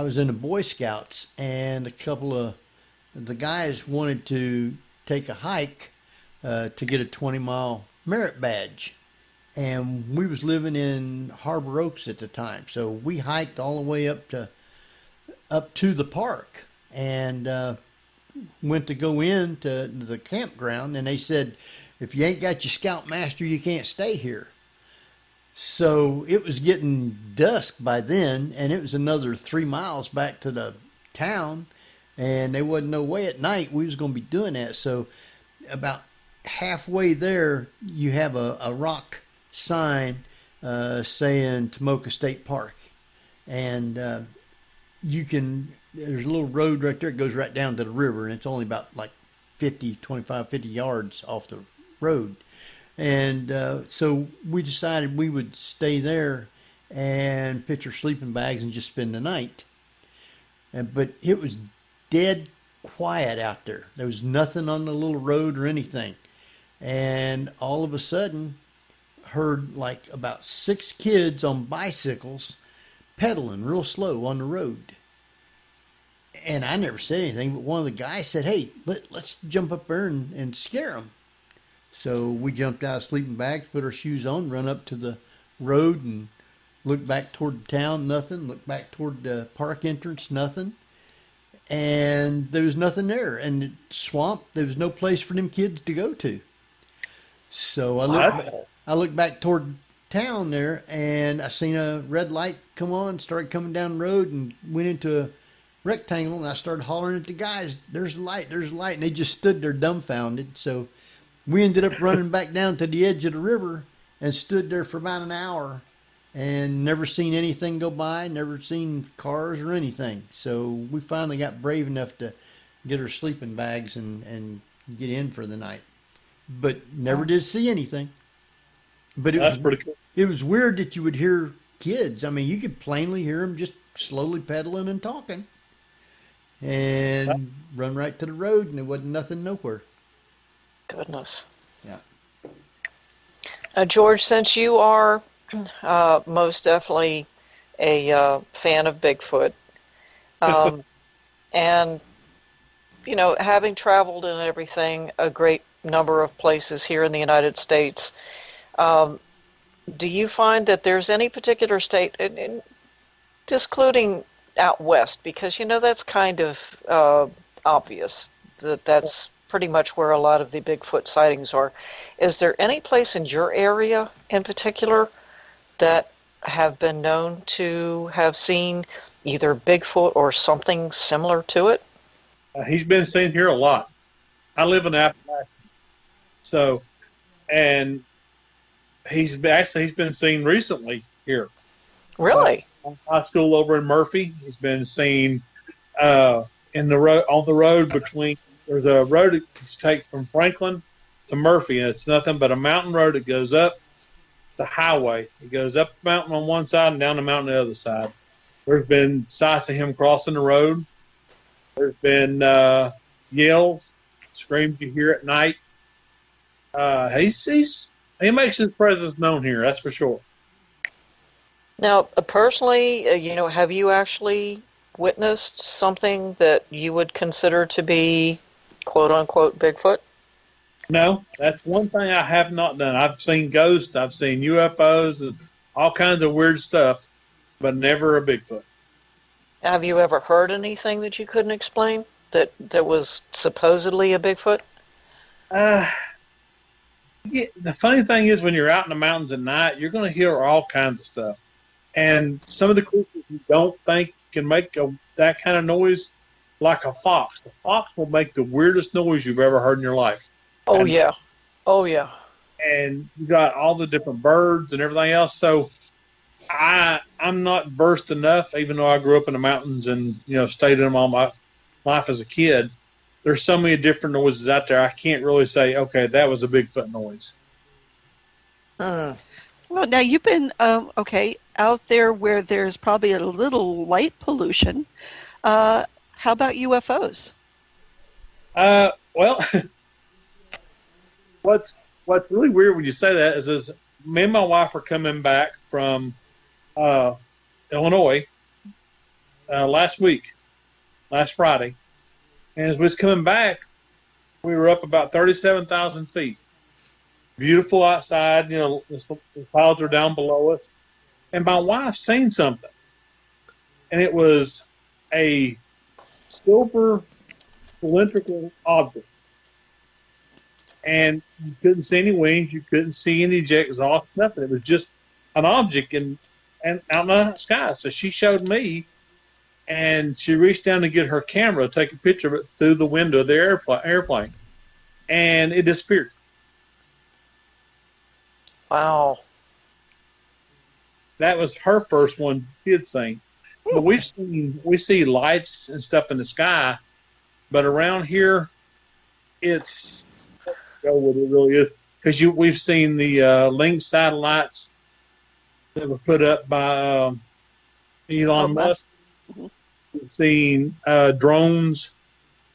was in the Boy Scouts, and a couple of the guys wanted to take a hike to get a 20-mile merit badge. And we was living in Harbor Oaks at the time, so we hiked all the way up to the park, and went to go into the campground, and they said, if you ain't got your scoutmaster, you can't stay here. So it was getting dusk by then, and it was another 3 miles back to the town, and there wasn't no way at night we was going to be doing that. So about halfway there, you have a rock sign saying Tomoka State Park, and there's a little road right there that goes right down to the river, and it's only about like 50 yards off the road. And so we decided we would stay there and pitch our sleeping bags and just spend the night. But it was dead quiet out there. There was nothing on the little road or anything. And all of a sudden, heard like about 6 kids on bicycles pedaling real slow on the road. And I never said anything, but one of the guys said, hey, let's jump up there and scare them. So we jumped out of sleeping bags, put our shoes on, run up to the road and looked back toward the town, nothing. Looked back toward the park entrance, nothing. And there was nothing there. And the swamp, there was no place for them kids to go to. So I looked back toward town there, and I seen a red light come on, started coming down the road, and went into a rectangle, and I started hollering at the guys, there's a light, and they just stood there dumbfounded. So we ended up running back down to the edge of the river and stood there for about an hour and never seen anything go by, never seen cars or anything. So we finally got brave enough to get our sleeping bags and get in for the night, but never did see anything. But That's pretty cool. It was weird that you would hear kids. I mean, you could plainly hear them just slowly pedaling and talking, and run right to the road, and there wasn't nothing nowhere. Goodness. Yeah. George, since you are most definitely a fan of Bigfoot, and having traveled and everything a great number of places here in the United States, do you find that there's any particular state, discluding out west, because that's kind of obvious that's pretty much where a lot of the Bigfoot sightings are. Is there any place in your area in particular that have been known to have seen either Bigfoot or something similar to it? He's been seen here a lot. I live in Appalachia, and he's been seen recently here. Really? High school over in Murphy. He's been seen on the road between. There's a road that you take from Franklin to Murphy, and it's nothing but a mountain road that goes up. It's a highway. It goes up the mountain on one side and down the mountain on the other side. There's been sights of him crossing the road. There's been yells, screams you hear at night. He makes his presence known here, that's for sure. Now, personally, have you actually witnessed something that you would consider to be quote-unquote Bigfoot? No, that's one thing I have not done. I've seen ghosts, I've seen UFOs, and all kinds of weird stuff, but never a Bigfoot. Have you ever heard anything that you couldn't explain that was supposedly a Bigfoot? The funny thing is, when you're out in the mountains at night, you're going to hear all kinds of stuff. And some of the creatures you don't think can make that kind of noise, like a fox. The fox will make the weirdest noise you've ever heard in your life. Oh, yeah. And you got all the different birds and everything else. So I'm not versed enough, even though I grew up in the mountains and stayed in them all my life as a kid. There's so many different noises out there. I can't really say, okay, that was a Bigfoot noise. Well, now you've been out there where there's probably a little light pollution. How about UFOs? Well, what's really weird when you say that is me and my wife are coming back from Illinois last Friday, and as we was coming back, we were up about 37,000 feet. Beautiful outside, the clouds are down below us, and my wife seen something, and it was a silver cylindrical object. And you couldn't see any wings, you couldn't see any jet exhaust, nothing. It was just an object and out in the sky. So she showed me, and she reached down to get her camera to take a picture of it through the window of the airplane, and it disappeared. Wow. That was her first one she had seen. But we see lights and stuff in the sky, but around here, it's go what it really is, because we've seen the Link satellites that were put up by Elon Musk. We've seen drones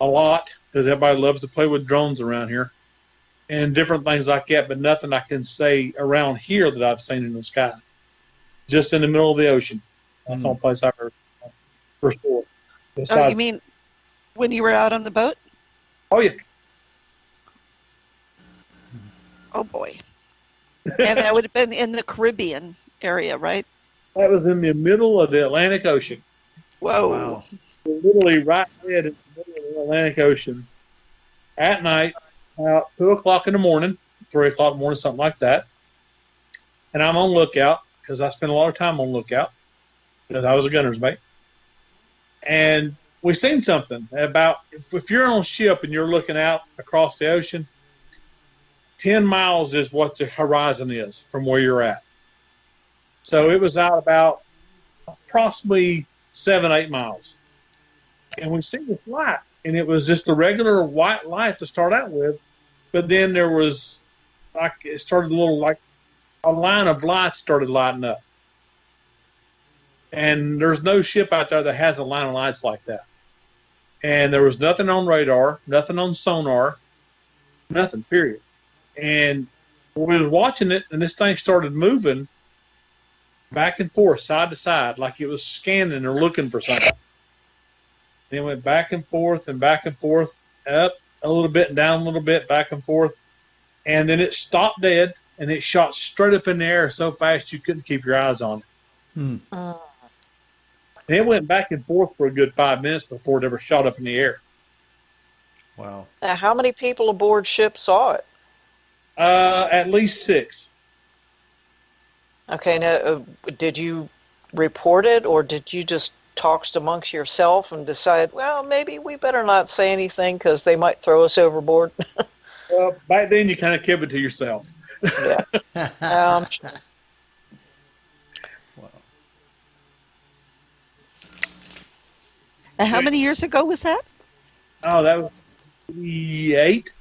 a lot, because everybody loves to play with drones around here, and different things like that, but nothing I can say around here that I've seen in the sky. Just in the middle of the ocean. That's the only place I've heard for sure. Oh, you mean when you were out on the boat? Oh, yeah. Oh, boy. And that would have been in the Caribbean area, right? That was in the middle of the Atlantic Ocean. Whoa. Wow. We're literally right dead in the middle of the Atlantic Ocean. At night, about 2 o'clock in the morning, 3 o'clock in the morning, something like that. And I'm on lookout, because I spent a lot of time on lookout, because I was a gunner's mate. And we seen something about, if you're on a ship and you're looking out across the ocean, 10 miles is what the horizon is from where you're at. So it was out about approximately 7-8 miles. And we seen this light, and it was just a regular white light to start out with, but then there was, it started a line of lights started lighting up. And there's no ship out there that has a line of lights like that. And there was nothing on radar, nothing on sonar, nothing, period. And we were watching it, and this thing started moving back and forth, side to side, like it was scanning or looking for something. And it went back and forth, up a little bit and down a little bit, back and forth. And then it stopped dead, and it shot straight up in the air so fast you couldn't keep your eyes on it. And it went back and forth for a good 5 minutes before it ever shot up in the air. Wow. Now, how many people aboard ship saw it? At least 6. Okay, now, did you report it, or did you just talk amongst yourself and decide, well, maybe we better not say anything because they might throw us overboard? Well, back then you kind of kept it to yourself. Yeah. Wow. And how many years ago was that? Oh, that was 88.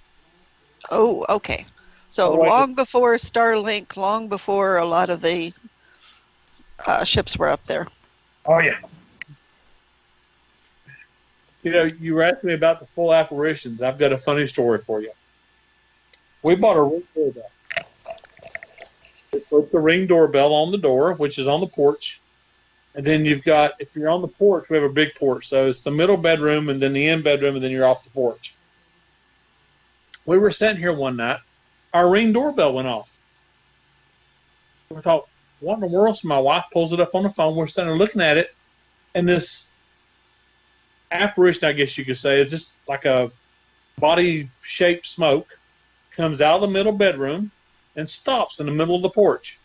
Oh, okay. So long before Starlink, long before a lot of the ships were up there. Oh, yeah. You were asking me about the full apparitions. I've got a funny story for you. We bought a ring doorbell. We put the ring doorbell on the door, which is on the porch. And then you've got, if you're on the porch, we have a big porch. So it's the middle bedroom and then the end bedroom, and then you're off the porch. We were sitting here one night. Our ring doorbell went off. We thought, what in the world? So my wife pulls it up on the phone. We're sitting there looking at it. And this apparition, I guess you could say, is just like a body-shaped smoke, comes out of the middle bedroom and stops in the middle of the porch.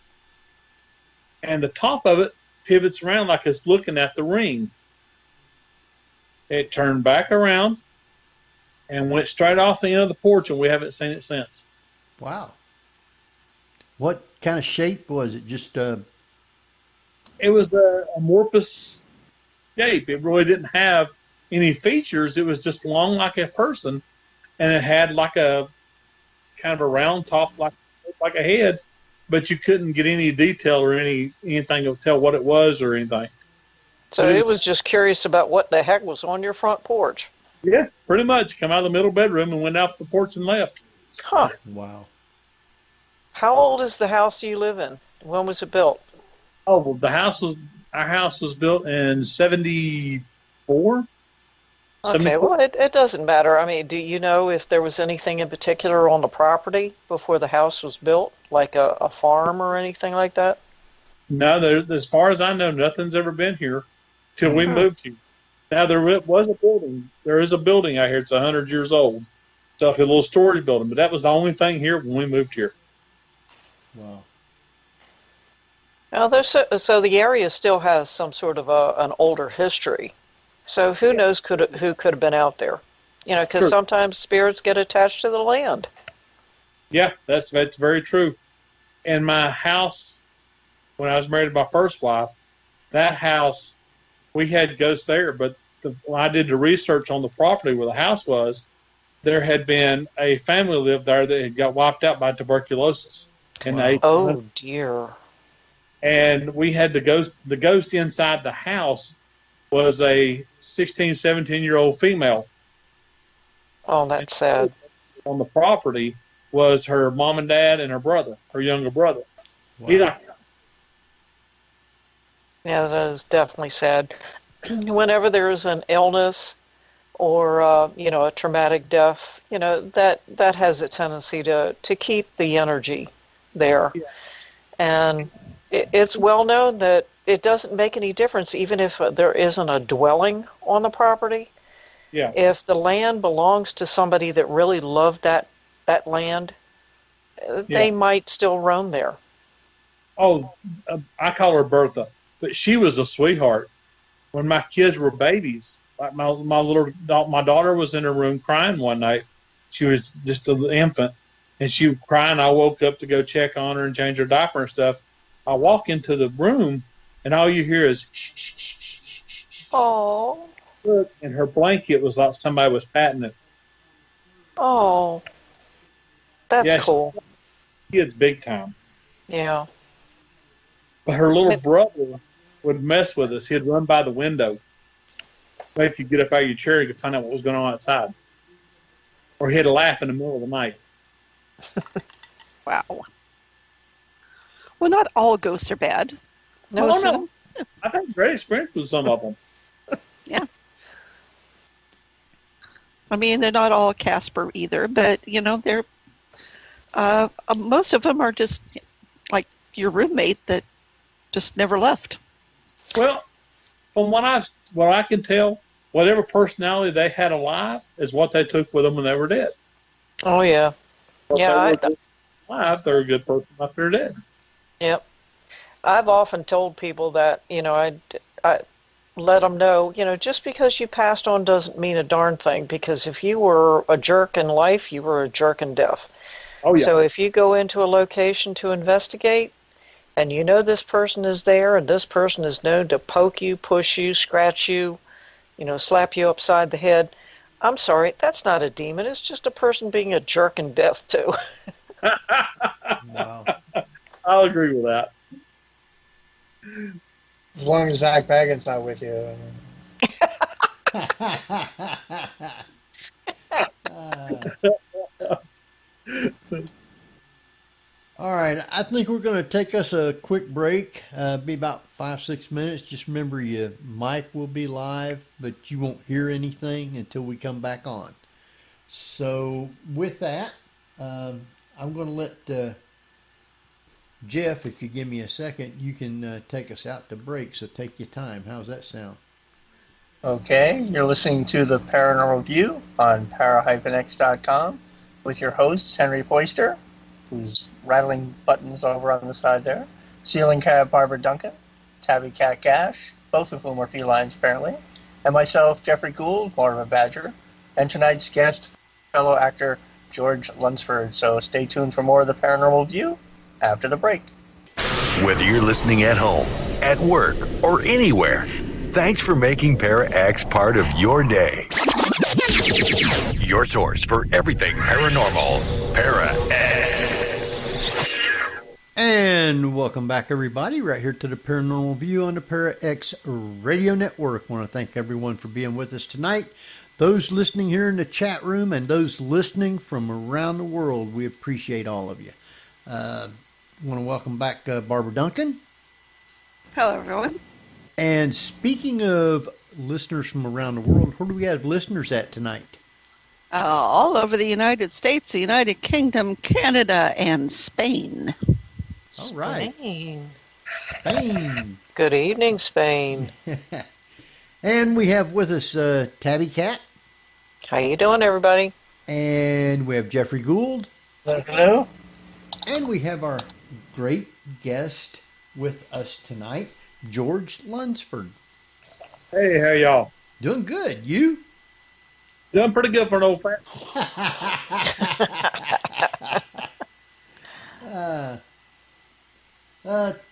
And the top of it pivots around like it's looking at the ring. It turned back around and went straight off the end of the porch, and we haven't seen it since. Wow. What kind of shape was it? Just It was an amorphous shape. It really didn't have any features. It was just long like a person, and it had like a kind of a round top like a head, but you couldn't get any detail or anything to tell what it was or anything. So it was just curious about what the heck was on your front porch. Yeah, pretty much. Come out of the middle bedroom and went out the porch and left. Huh. Wow. How old is the house you live in? When was it built? Oh, well, our house was built in 74. Okay, 74. well, it doesn't matter. I mean, do you know if there was anything in particular on the property before the house was built, like a farm or anything like that? No, as far as I know, nothing's ever been here till we Hmm. moved here. Now, was a building. There is a building out here. It's 100 years old. It's like a little storage building, but that was the only thing here when we moved here. Wow. Now, so the area still has some sort of an older history. So who knows who could have been out there? You know, because Sure. sometimes spirits get attached to the land. Yeah, that's very true. And my house, when I was married to my first wife, that house, we had ghosts there. But when I did the research on the property where the house was, there had been a family lived there that had got wiped out by tuberculosis. And Wow. Oh dear. and we had the ghost inside the house was a 16, 17-year-old female. Oh, that's sad. On the property was her mom and dad and her brother, her younger brother. Wow. Yeah, that is definitely sad. Whenever there is an illness or a traumatic death, that has a tendency to keep the energy there. Yeah. And it's well known that it doesn't make any difference even if there isn't a dwelling on the property. Yeah. If the land belongs to somebody that really loved that land, they might still roam there. Oh, I call her Bertha, but she was a sweetheart. When my kids were babies, like my daughter was in her room crying one night. She was just an infant, and she was crying. I woke up to go check on her and change her diaper and stuff. I walk into the room, and all you hear is shh, shh, shh, shh, shh, shh. Oh. And her blanket was like somebody was patting it. Oh. That's cool. Kids big time. Yeah. But her little brother would mess with us. He'd run by the window, make you get up out of your chair and find out what was going on outside. Or he'd laugh in the middle of the night. Wow. Well, not all ghosts are bad. No. I've had great experience with some of them. Yeah. I mean, they're not all Casper either, but, they're most of them are just like your roommate that just never left. Well, from what I can tell, whatever personality they had alive is what they took with them when they were dead. Oh, yeah. If they were alive, they're a good person after they're dead. Yep. I've often told people that, I let them know, just because you passed on doesn't mean a darn thing, because if you were a jerk in life, you were a jerk in death. Oh, yeah. So if you go into a location to investigate, and this person is there, and this person is known to poke you, push you, scratch you, slap you upside the head, I'm sorry, that's not a demon. It's just a person being a jerk in death, too. Wow. I'll agree with that. As long as Zach Bagans not with you. All right, I think we're going to take us a quick break. Be about 5-6 minutes. Just remember, your mic will be live, but you won't hear anything until we come back on. So with that, I'm going to let Jeff, if you give me a second, you can take us out to break. So take your time. How's that sound? Okay, you're listening to the Paranormal View on para-x.com with your hosts, Henry Foister, who's rattling buttons over on the side there, Ceiling Cat Barbara Duncan, Tabby Cat Gash, both of whom are felines apparently, and myself, Jeffrey Gould, more of a badger, and tonight's guest, fellow actor George Lunsford. So stay tuned for more of the Paranormal View after the break. Whether you're listening at home, at work, or anywhere, thanks for making Para-X part of your day. Your source for everything paranormal, Para-X. And welcome back, everybody, right here to the Paranormal View on the Para-X Radio Network. I want to thank everyone for being with us tonight. those listening here in the chat room and those listening from around the world, we appreciate all of you. I want to welcome back Barbara Duncan. Hello, everyone. And speaking of listeners from around the world, where do we have listeners at tonight? All over the United States, the United Kingdom, Canada, and Spain. All right. Spain. Spain. Good evening, Spain. And we have with us Tabby Cat. How you doing, everybody? And we have Jeffrey Gould. Hello. And we have our great guest with us tonight, George Lunsford. Hey, how y'all? Doing good. You? Doing pretty good for an old fan.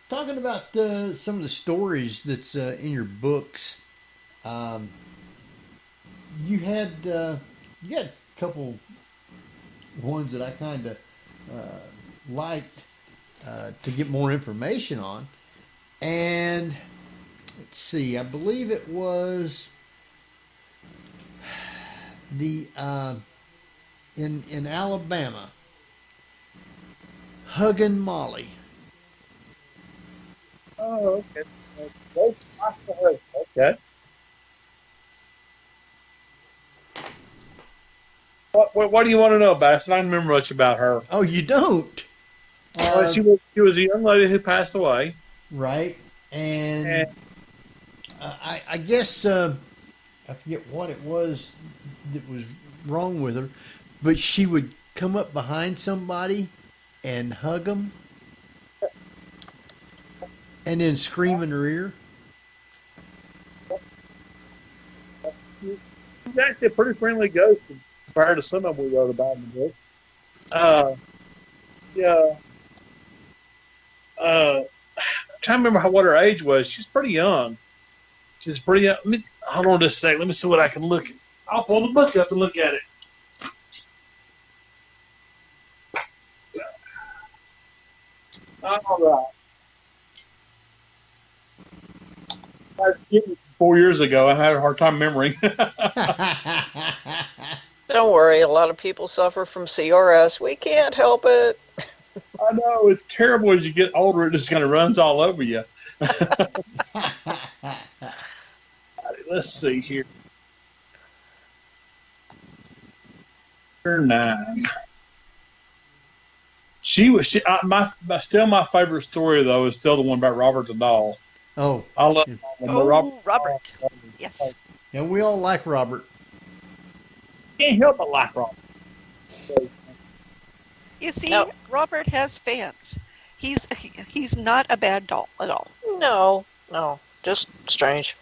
Talking about some of the stories that's in your books, you had a couple ones that I kind of liked to get more information on, and let's see, I believe it was the in Alabama, hugging Molly. Oh, okay. Okay. What do you want to know about it? I don't remember much about her. Oh, you don't? She was a young lady who passed away. Right. And I guess I forget what it was that was wrong with her, but she would come up behind somebody and hug them and then scream in her ear. She's actually a pretty friendly ghost compared to some of them we wrote about in the book. I'm trying to remember what her age was. She's pretty young. She's pretty young. Hold on just a second. Let me see what I can look at. I'll pull the book up and look at it. All right. I was getting it 4 years ago. I had a hard time remembering. Don't worry, a lot of people suffer from CRS. We can't help it. I know, it's terrible as you get older. It just kind of runs all over you. Let's see here. Number 9. Still my favorite story, though, is still the one about Robert the Doll. Oh. I love Robert. Yes. Yeah, we all like Robert. Can't help but like Robert. You see, Robert has fans. He's not a bad doll at all. No, just strange.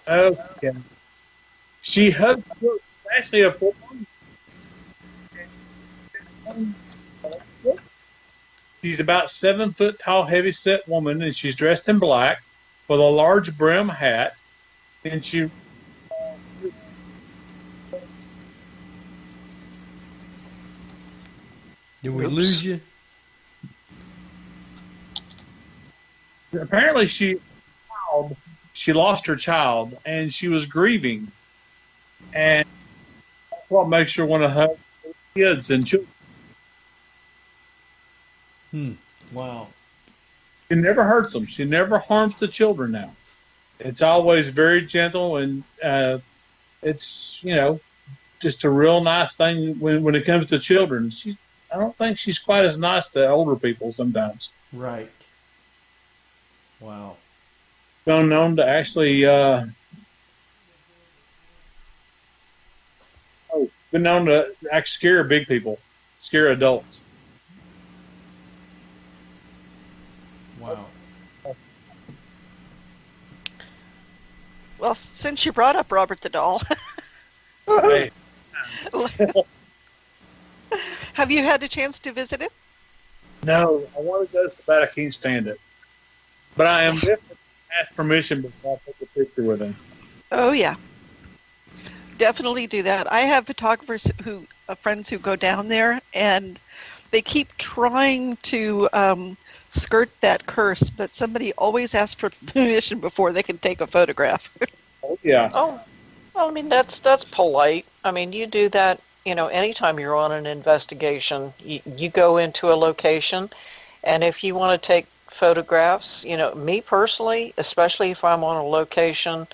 Okay. She hugged actually a full. She's about 7 foot tall, heavy set woman, and she's dressed in black with a large brim hat. And she. Did we lose you? Apparently, she lost her child, and she was grieving, and that's what makes her want to hug kids and children. Wow. She never hurts them. She never harms the children now. It's always very gentle, and it's, just a real nice thing when it comes to children. I don't think she's quite as nice to older people sometimes. Right. Wow. Been known to actually scare big people, scare adults. Wow. Well, since you brought up Robert the Doll, Hey, have you had a chance to visit it? no, I want to go so bad I can't stand it. But I am definitely ask permission before I take a picture with him. Oh, yeah. Definitely do that. I have photographers friends who go down there, and they keep trying to skirt that curse, but somebody always asks for permission before they can take a photograph. Oh, yeah. Oh, well, I mean, that's polite. I mean, you do that, anytime you're on an investigation, you go into a location, and if you want to take photographs, me personally, especially if I'm on a location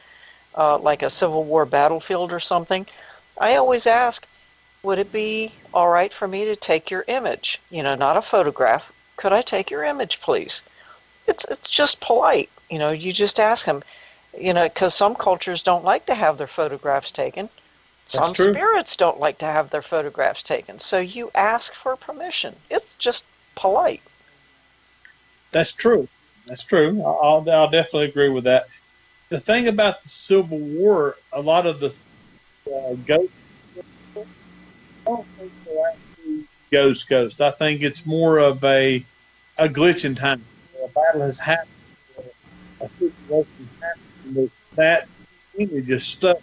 like a Civil War battlefield or something, I always ask, would it be all right for me to take your image? Not a photograph. Could I take your image, please? It's just polite. You just ask them, because some cultures don't like to have their photographs taken. That's Some true. spirits don't like to have their photographs taken. So you ask for permission. It's just polite. That's true. That's true. I'll definitely agree with that. The thing about the Civil War, a lot of the ghosts, I don't think they're actually ghost. I think it's more of a glitch in time. A battle has happened, a situation has happened, that image is stuck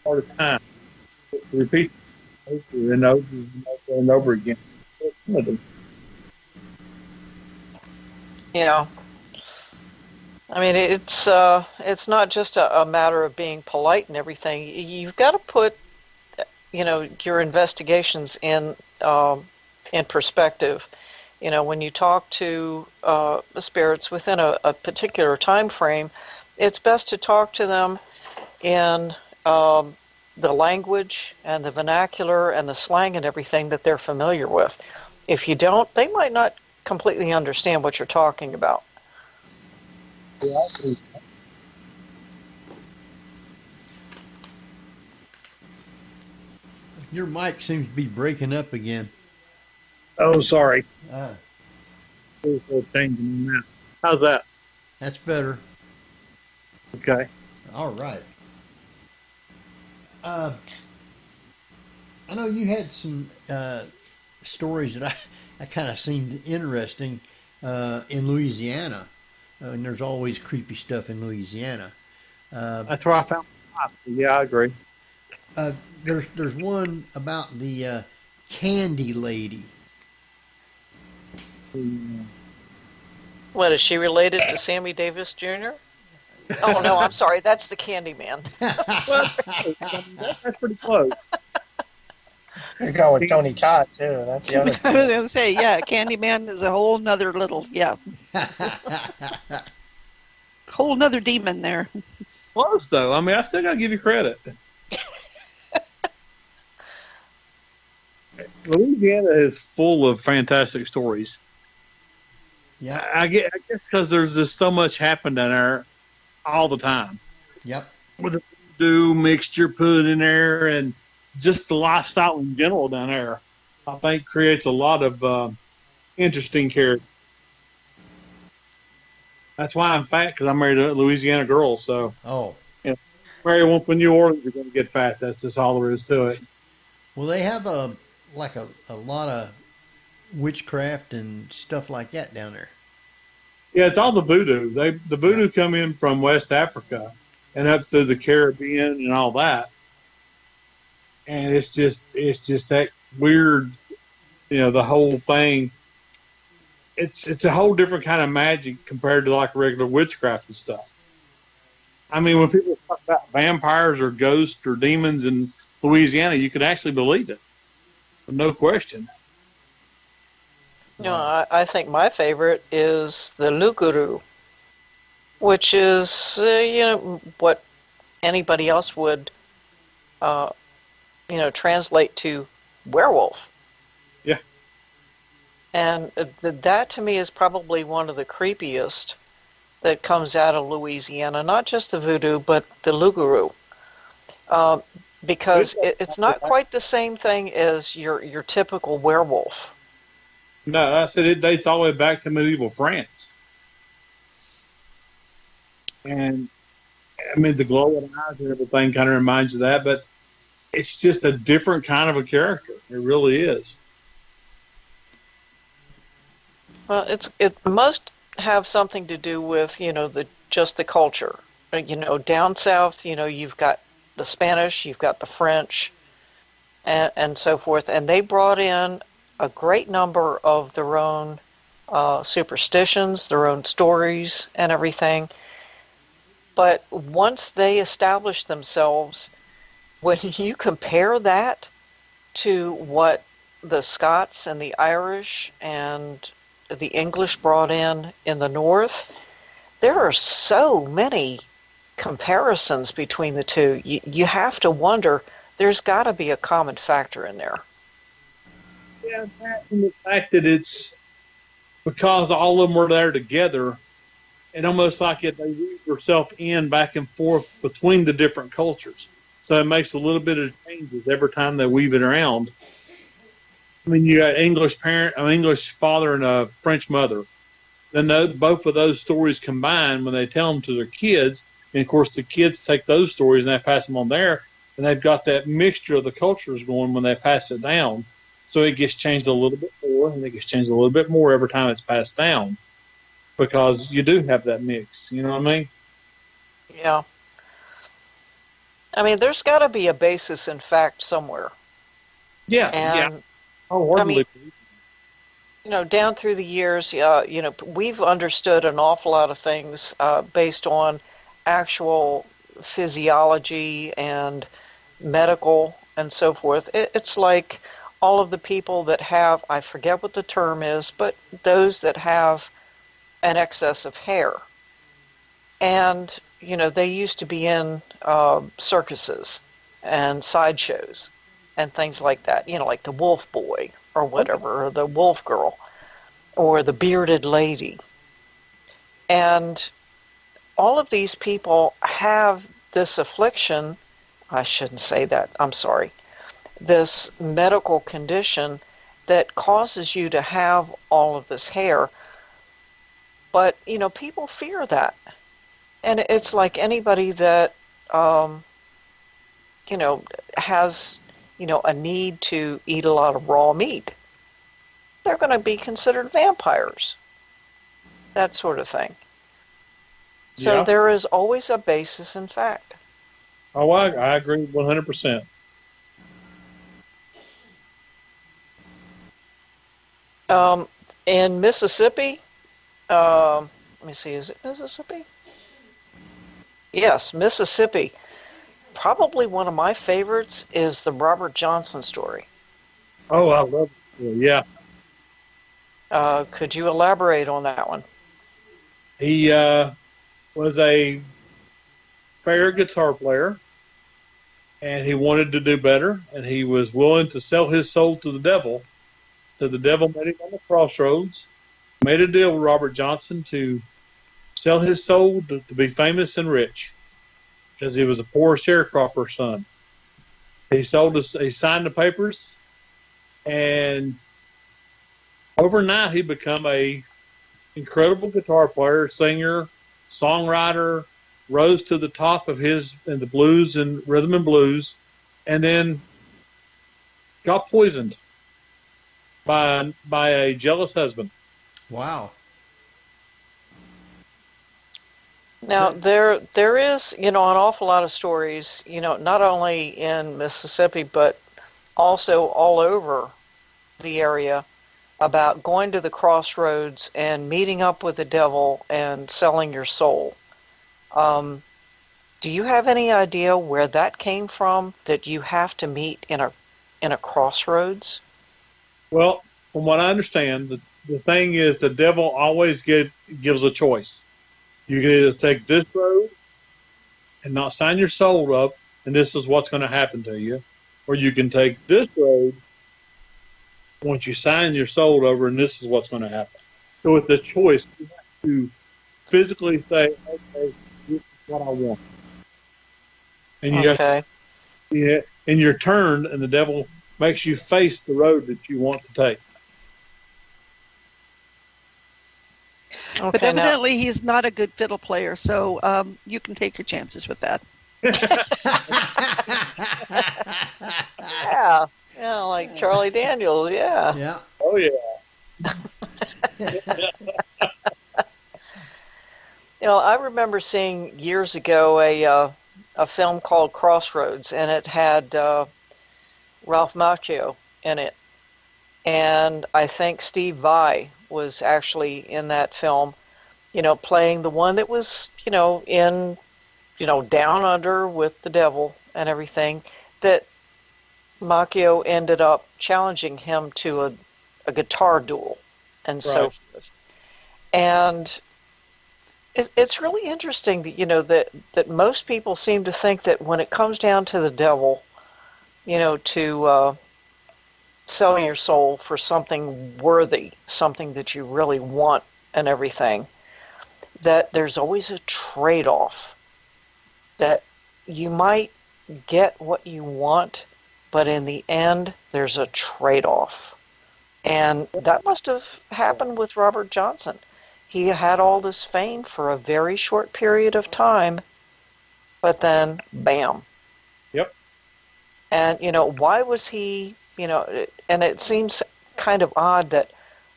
all the time. It repeats over and over and over and over again. Yeah. I mean, it's not just a matter of being polite and everything. You've got to put, your investigations in perspective. When you talk to the spirits within a particular time frame, it's best to talk to them in the language and the vernacular and the slang and everything that they're familiar with. If you don't, they might not completely understand what you're talking about. Yeah, Your mic seems to be breaking up again. oh, sorry. Uh, Changing now. How's that? that's better. Okay. All right. I know you had some stories that I kind of seemed interesting in Louisiana, and there's always creepy stuff in Louisiana. That's where I found my wife. Yeah, I agree. There's one about the Candy Lady. What, is she related to Sammy Davis Jr.? Oh, no, I'm sorry. That's the Candyman. Well, that's pretty close. You're going with Tony Todd, too. That's the other I was thing. going to say, yeah, Candyman is a whole nother little, whole nother demon there. Close, though. I mean, I still got to give you credit. Louisiana is full of fantastic stories. Yeah. I guess because there's just so much happening down there all the time. Yep. With the voodoo mixture put in there and just the lifestyle in general down there, I think creates a lot of interesting characters. That's why I'm fat, because I married a Louisiana girl. So, Oh. marry one from New Orleans, you're going to get fat. That's just all there is to it. Well, they have a lot of witchcraft and stuff like that down there. Yeah, it's all the voodoo. The voodoo come in from West Africa and up through the Caribbean and all that. And it's just that weird, the whole thing. It's a whole different kind of magic compared to like regular witchcraft and stuff. I mean, when people talk about vampires or ghosts or demons in Louisiana, you could actually believe it. No question. I think my favorite is the Luguru, which is, what anybody else would, translate to werewolf. Yeah. And that to me is probably one of the creepiest that comes out of Louisiana, not just the voodoo, but the Luguru. Because it's not quite the same thing as your typical werewolf. No, I said it dates all the way back to medieval France. And, I mean, the glowing eyes and everything kind of reminds you of that, but it's just a different kind of a character. It really is. Well, it must have something to do with, just the culture. Down south, you've got the Spanish, you've got the French, and so forth, and they brought in a great number of their own superstitions, their own stories, and everything. But once they establish themselves, when you compare that to what the Scots and the Irish and the English brought in the North, there are so many comparisons between the two. You have to wonder, there's got to be a common factor in there. Yeah, that and the fact that it's because all of them were there together, and almost like they weave themselves in back and forth between the different cultures. So it makes a little bit of changes every time they weave it around. I mean, you got an English father and a French mother. Then both of those stories combine when they tell them to their kids. And, of course, the kids take those stories and they pass them on there. And they've got that mixture of the cultures going when they pass it down. So it gets changed a little bit more, and it gets changed a little bit more every time it's passed down. Because you do have that mix. You know what I mean? Yeah. I mean, there's got to be a basis in fact somewhere. Yeah, and, yeah. Oh, I mean, down through the years, we've understood an awful lot of things based on actual physiology and medical and so forth. It's like all of the people that have, I forget what the term is, but those that have an excess of hair. And, they used to be in circuses and sideshows and things like that, like the wolf boy or whatever, or the wolf girl or the bearded lady. And all of these people have this affliction, I shouldn't say that, I'm sorry, this medical condition that causes you to have all of this hair. But, people fear that. And it's like anybody that, has, a need to eat a lot of raw meat. They're going to be considered vampires. That sort of thing. So Yeah. there is always a basis in fact. Oh, I agree 100%. In Mississippi, let me see, is it Mississippi? Yes, Mississippi. Probably one of my favorites is the Robert Johnson story. Oh, I love it. Yeah. Could you elaborate on that one? He was a fair guitar player, and he wanted to do better, and he was willing to sell his soul to the devil. So the devil met him on the crossroads, made a deal with Robert Johnson to sell his soul to be famous and rich, because he was a poor sharecropper's son. He signed the papers, and overnight he became a incredible guitar player, singer, songwriter, rose to the top of in the blues and rhythm and blues, and then got poisoned by a jealous husband. Wow. Now, there is, an awful lot of stories, not only in Mississippi, but also all over the area about going to the crossroads and meeting up with the devil and selling your soul. Do you have any idea where that came from, that you have to meet in a crossroads? Well, from what I understand, the thing is the devil always gives a choice. You can either take this road and not sign your soul up, and this is what's going to happen to you, or you can take this road once you sign your soul over, and this is what's going to happen. So with the choice, you have to physically say, okay, this is what I want. And you have to, and you're turned, and the devil makes you face the road that you want to take. Okay, But evidently he's not a good fiddle player, so you can take your chances with that. Yeah, like Charlie Daniels, yeah. Yeah. Oh, yeah. I remember seeing years ago a film called Crossroads, and it had Ralph Macchio in it. And I think Steve Vai was actually in that film, playing the one that was, in down under with the devil and everything, that Macchio ended up challenging him to a guitar duel and so Right. forth. And it's really interesting that, that most people seem to think that when it comes down to the devil, to selling your soul for something worthy, something that you really want and everything, that there's always a trade-off, that you might get what you want, but in the end, there's a trade-off. And that must have happened with Robert Johnson. He had all this fame for a very short period of time, but then, bam. Yep. And, why was he, and it seems kind of odd that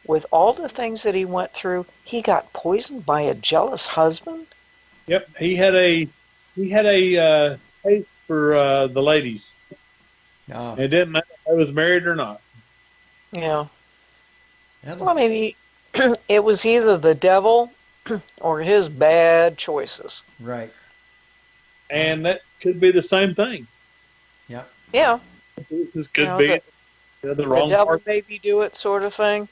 with all the things that he went through, he got poisoned by a jealous husband? Yep. He had a taste for the ladies. Oh, It didn't matter if I was married or not. Yeah. that'll- Well, I mean, it was either the devil or his bad choices. right. And that could be the same thing. Yep. Yeah. This could You know, be the wrong the devil part. maybe do it sort of thing.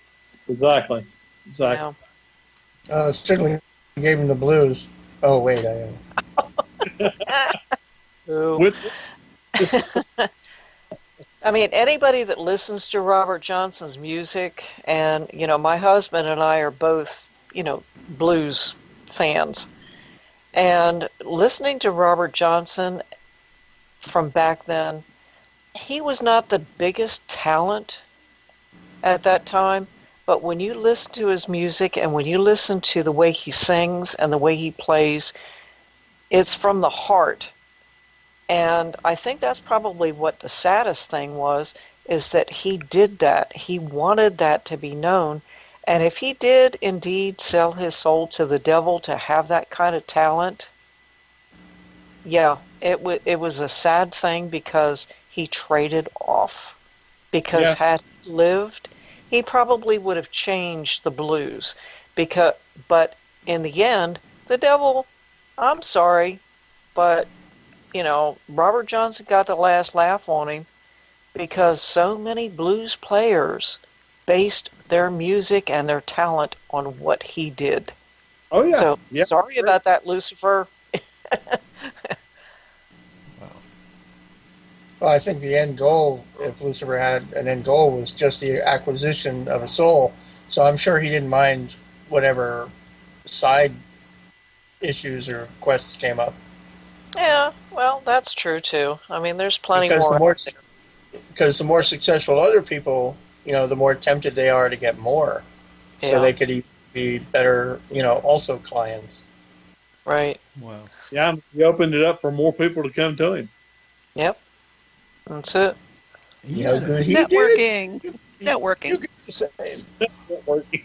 Exactly. Yeah. Certainly gave him the blues. Oh, wait, I Ooh. With I mean, anybody that listens to Robert Johnson's music, and, my husband and I are both, blues fans. And listening to Robert Johnson from back then, he was not the biggest talent at that time, but when you listen to his music and when you listen to the way he sings and the way he plays, it's from the heart. And I think that's probably what the saddest thing was, is that he did that. He wanted that to be known. And if he did indeed sell his soul to the devil to have that kind of talent, yeah, it was a sad thing, because he traded off. Because Yeah. had he lived, he probably would have changed the blues. But in the end, the devil, I'm sorry, but Robert Johnson got the last laugh on him, because so many blues players based their music and their talent on what he did. Oh yeah. So Yeah. sorry about that, Lucifer. Well, I think the end goal, if Lucifer had an end goal, was just the acquisition of a soul. So I'm sure he didn't mind whatever side issues or quests came up. Yeah, well, that's true too. I mean, there's plenty Because more. because the more successful other people, the more tempted they are to get more. Yeah, So they could be better, also clients. right. Wow. Yeah. He opened it up for more people to come to him. Yep, that's it. He How had a- good he did. Networking. Networking. You get the same. Not working.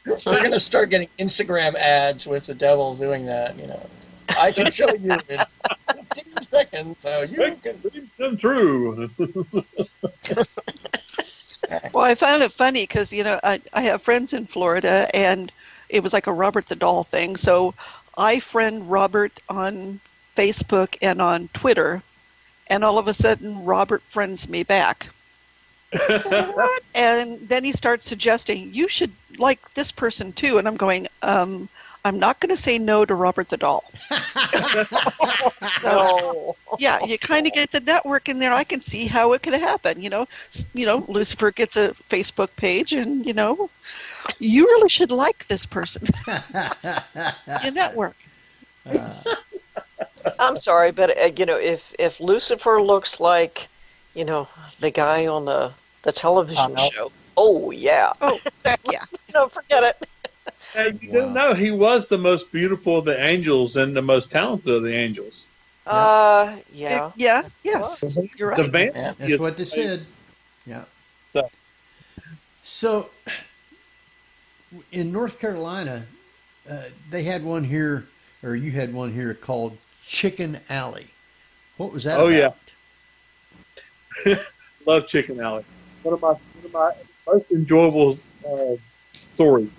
They're going to start getting Instagram ads with the devil doing that, I can show you in 15 seconds how you Make can. dreams come true. Well, I found it funny because, I have friends in Florida, and it was like a Robert the Doll thing. So I friend Robert on Facebook and on Twitter, and all of a sudden Robert friends me back. And then he starts suggesting, you should like this person too. And I'm going, I'm not going to say no to Robert the Doll. So, No. yeah, you kind of get the network in there. I can see how it could happen. Lucifer gets a Facebook page, and you really should like this person. You network. I'm sorry, but if Lucifer looks like, the guy on the television Uh-huh. show, oh yeah, Oh, heck yeah. forget it. And you do know he was the most beautiful of the angels and the most talented of the angels. Yeah. Yeah. Yes. You're The right. band. Yeah. That's what they said. Yeah. So, in North Carolina, they had one here, or you had one here called Chicken Alley. What was that Oh, about? yeah. Love Chicken Alley. One of my most enjoyable stories.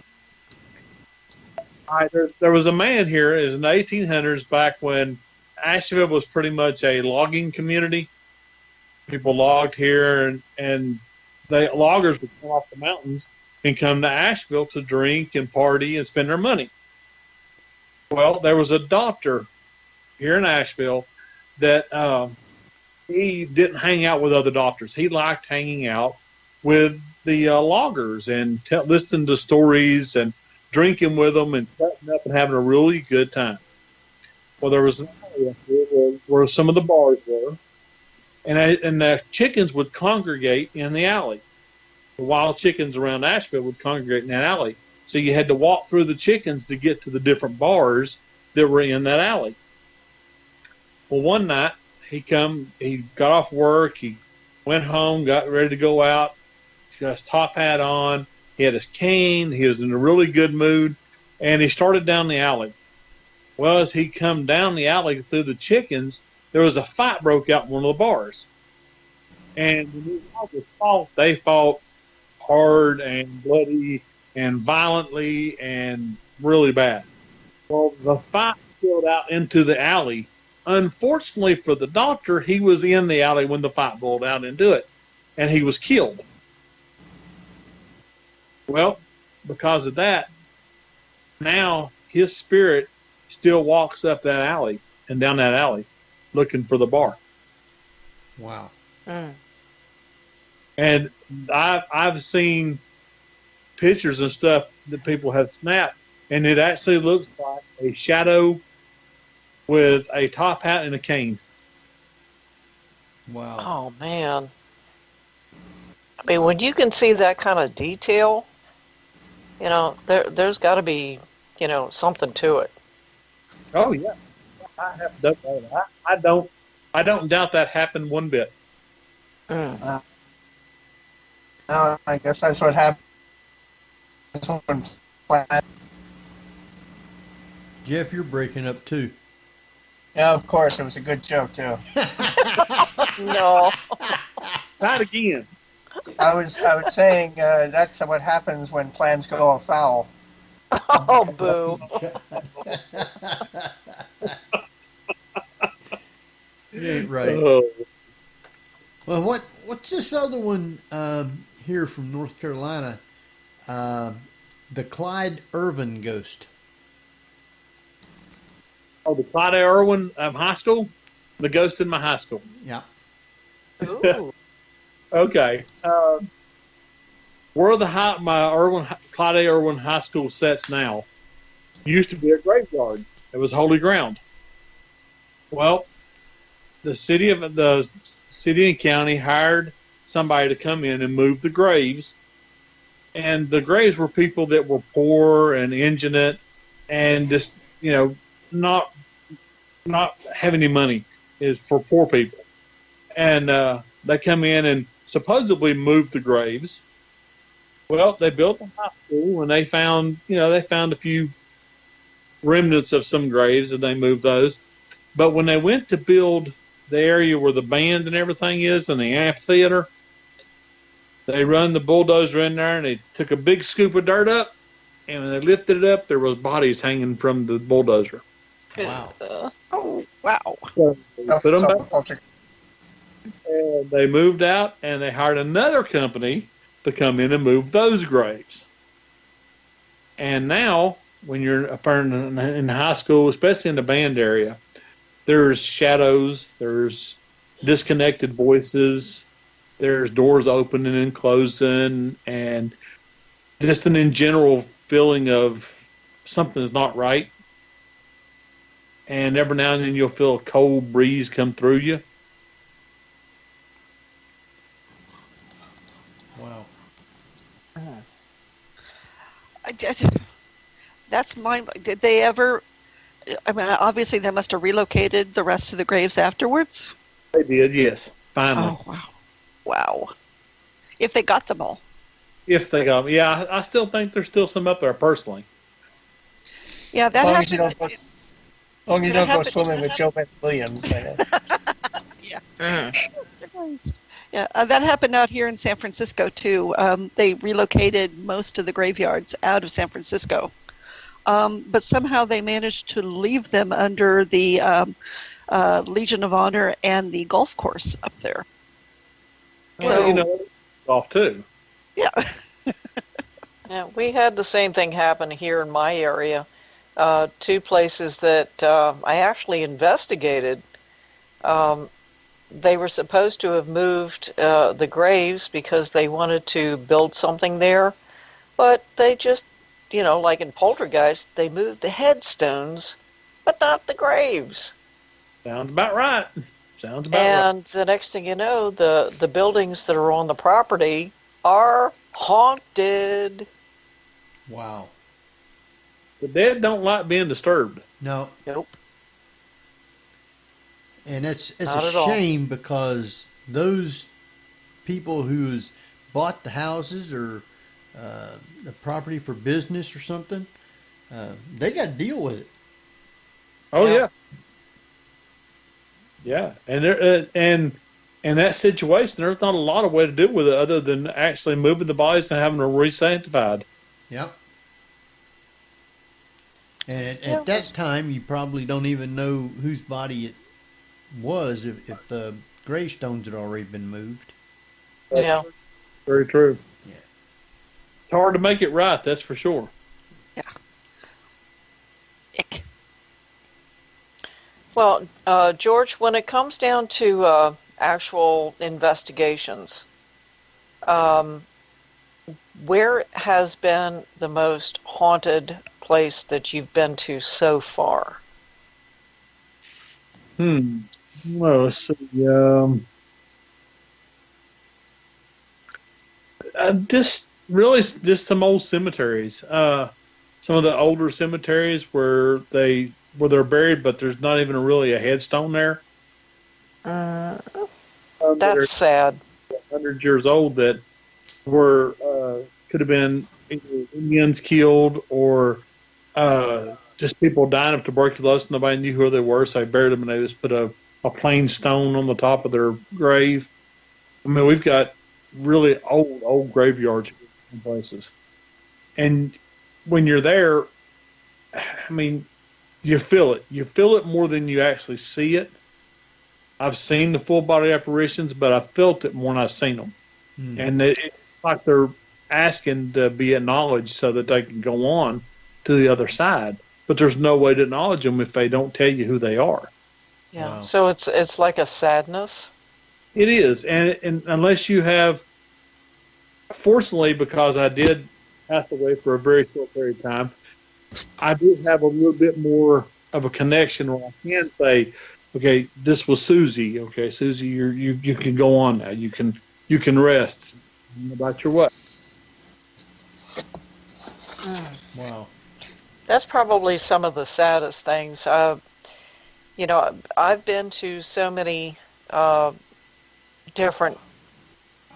there was a man here. It was in the 1800s, back when Asheville was pretty much a logging community. People logged here, and the loggers would come off the mountains and come to Asheville to drink and party and spend their money. Well, there was a doctor here in Asheville that he didn't hang out with other doctors. He liked hanging out with the loggers and listening to stories and drinking with them and cutting up and having a really good time. Well, there was an area where some of the bars were, and the chickens would congregate in the alley. The wild chickens around Asheville would congregate in that alley. So you had to walk through the chickens to get to the different bars that were in that alley. Well, one night he got off work, he went home, got ready to go out, got his top hat on, he had his cane, he was in a really good mood, and he started down the alley. Well, as he come down the alley through the chickens, there was a fight broke out in one of the bars. And when these loggers fought, they fought hard and bloody and violently and really bad. Well, the fight spilled out into the alley. Unfortunately for the doctor, he was in the alley when the fight boiled out into it, and he was killed. Well, because of that, now his spirit still walks up that alley and down that alley looking for the bar. Wow. And I've seen pictures and stuff that people have snapped, and it actually looks like a shadow with a top hat and a cane. Wow. Oh, man. I mean, when you can see that kind of detail, you know, there's got to be, you know, something to it. Oh yeah, I have done that. I don't doubt that happened one bit. I guess that's what happened. Jeff, you're breaking up too. Yeah, of course, it was a good joke too. No. Not again. I was saying that's what happens when plans go afoul. Oh, boo. You ain't right. Oh. Well, what's this other one here from North Carolina? The Clyde Irvin ghost. Oh, the Clyde Irwin High School? The ghost in my high school. Yeah. Ooh. Okay. Where my Clyde Irwin High School sits now used to be a graveyard. It was holy ground. Well, the city and county hired somebody to come in and move the graves, and the graves were people that were poor and indigent and just, you know, not have any money, is for poor people. And they come in and supposedly move the graves. Well, they built a high school, and they found a few remnants of some graves, and they moved those. But when they went to build the area where the band and everything is, and the amphitheater, they run the bulldozer in there, and they took a big scoop of dirt up, and when they lifted it up, there was bodies hanging from the bulldozer. Wow. Oh, wow. So they put them back, and they moved out, and they hired another company to come in and move those graves. And now, when you're in high school, especially in the band area, there's shadows, there's disconnected voices, there's doors opening and closing, and just an in general feeling of something's not right. And every now and then you'll feel a cold breeze come through you. Wow. That's mine. Did they ever? I mean, obviously they must have relocated the rest of the graves afterwards. They did, yes. Finally. Oh, wow. Wow. If they got them all. If they got them. Yeah, I still think there's still some up there personally. Yeah, that happened. As long as you don't go swimming with Joe Williams. Yeah. Yeah, that happened out here in San Francisco too. They relocated most of the graveyards out of San Francisco, but somehow they managed to leave them under the Legion of Honor and the golf course up there. Well, golf too. Yeah. Yeah, we had the same thing happen here in my area. Two places that I actually investigated. They were supposed to have moved the graves because they wanted to build something there, but they just, like in Poltergeist, they moved the headstones, but not the graves. Sounds about right. And the next thing you know, the buildings that are on the property are haunted. Wow. The dead don't like being disturbed. No. Nope. And it's Not a at all. shame because those people who's bought the houses or the property for business or something, they got to deal with it. Oh Yeah. yeah. And there and in that situation, there's not a lot of way to deal with it other than actually moving the bodies and having them re-sanctified. Yep. And at that time, you probably don't even know whose body it was if the gravestones had already been moved. Yeah. Very true. Yeah. It's hard to make it right, that's for sure. Ick. Well, George, when it comes down to actual investigations, where has been the most haunted place that you've been to so far? Well, let's see. Just some old cemeteries. Some of the older cemeteries where they're buried, but there's not even really a headstone there. That's sad. 100 years old that were could have been either Indians killed or just people dying of tuberculosis. Nobody knew who they were, so they buried them and they just put a plain stone on the top of their grave. I mean, we've got really old graveyards in places. And when you're there, I mean, you feel it. You feel it more than you actually see it. I've seen the full body apparitions, but I felt it more than I've seen them. And it's like they're asking to be acknowledged so that they can go on to the other side. But there's no way to acknowledge them if they don't tell you who they are. Yeah. Wow. So it's like a sadness. It is, and unless you have, fortunately, because I did pass away for a very short period of time, I do have a little bit more of a connection where I can say, okay, this was Susie. Okay, Susie, you can go on now. You can rest. About your what? Wow. That's probably some of the saddest things. I've been to so many different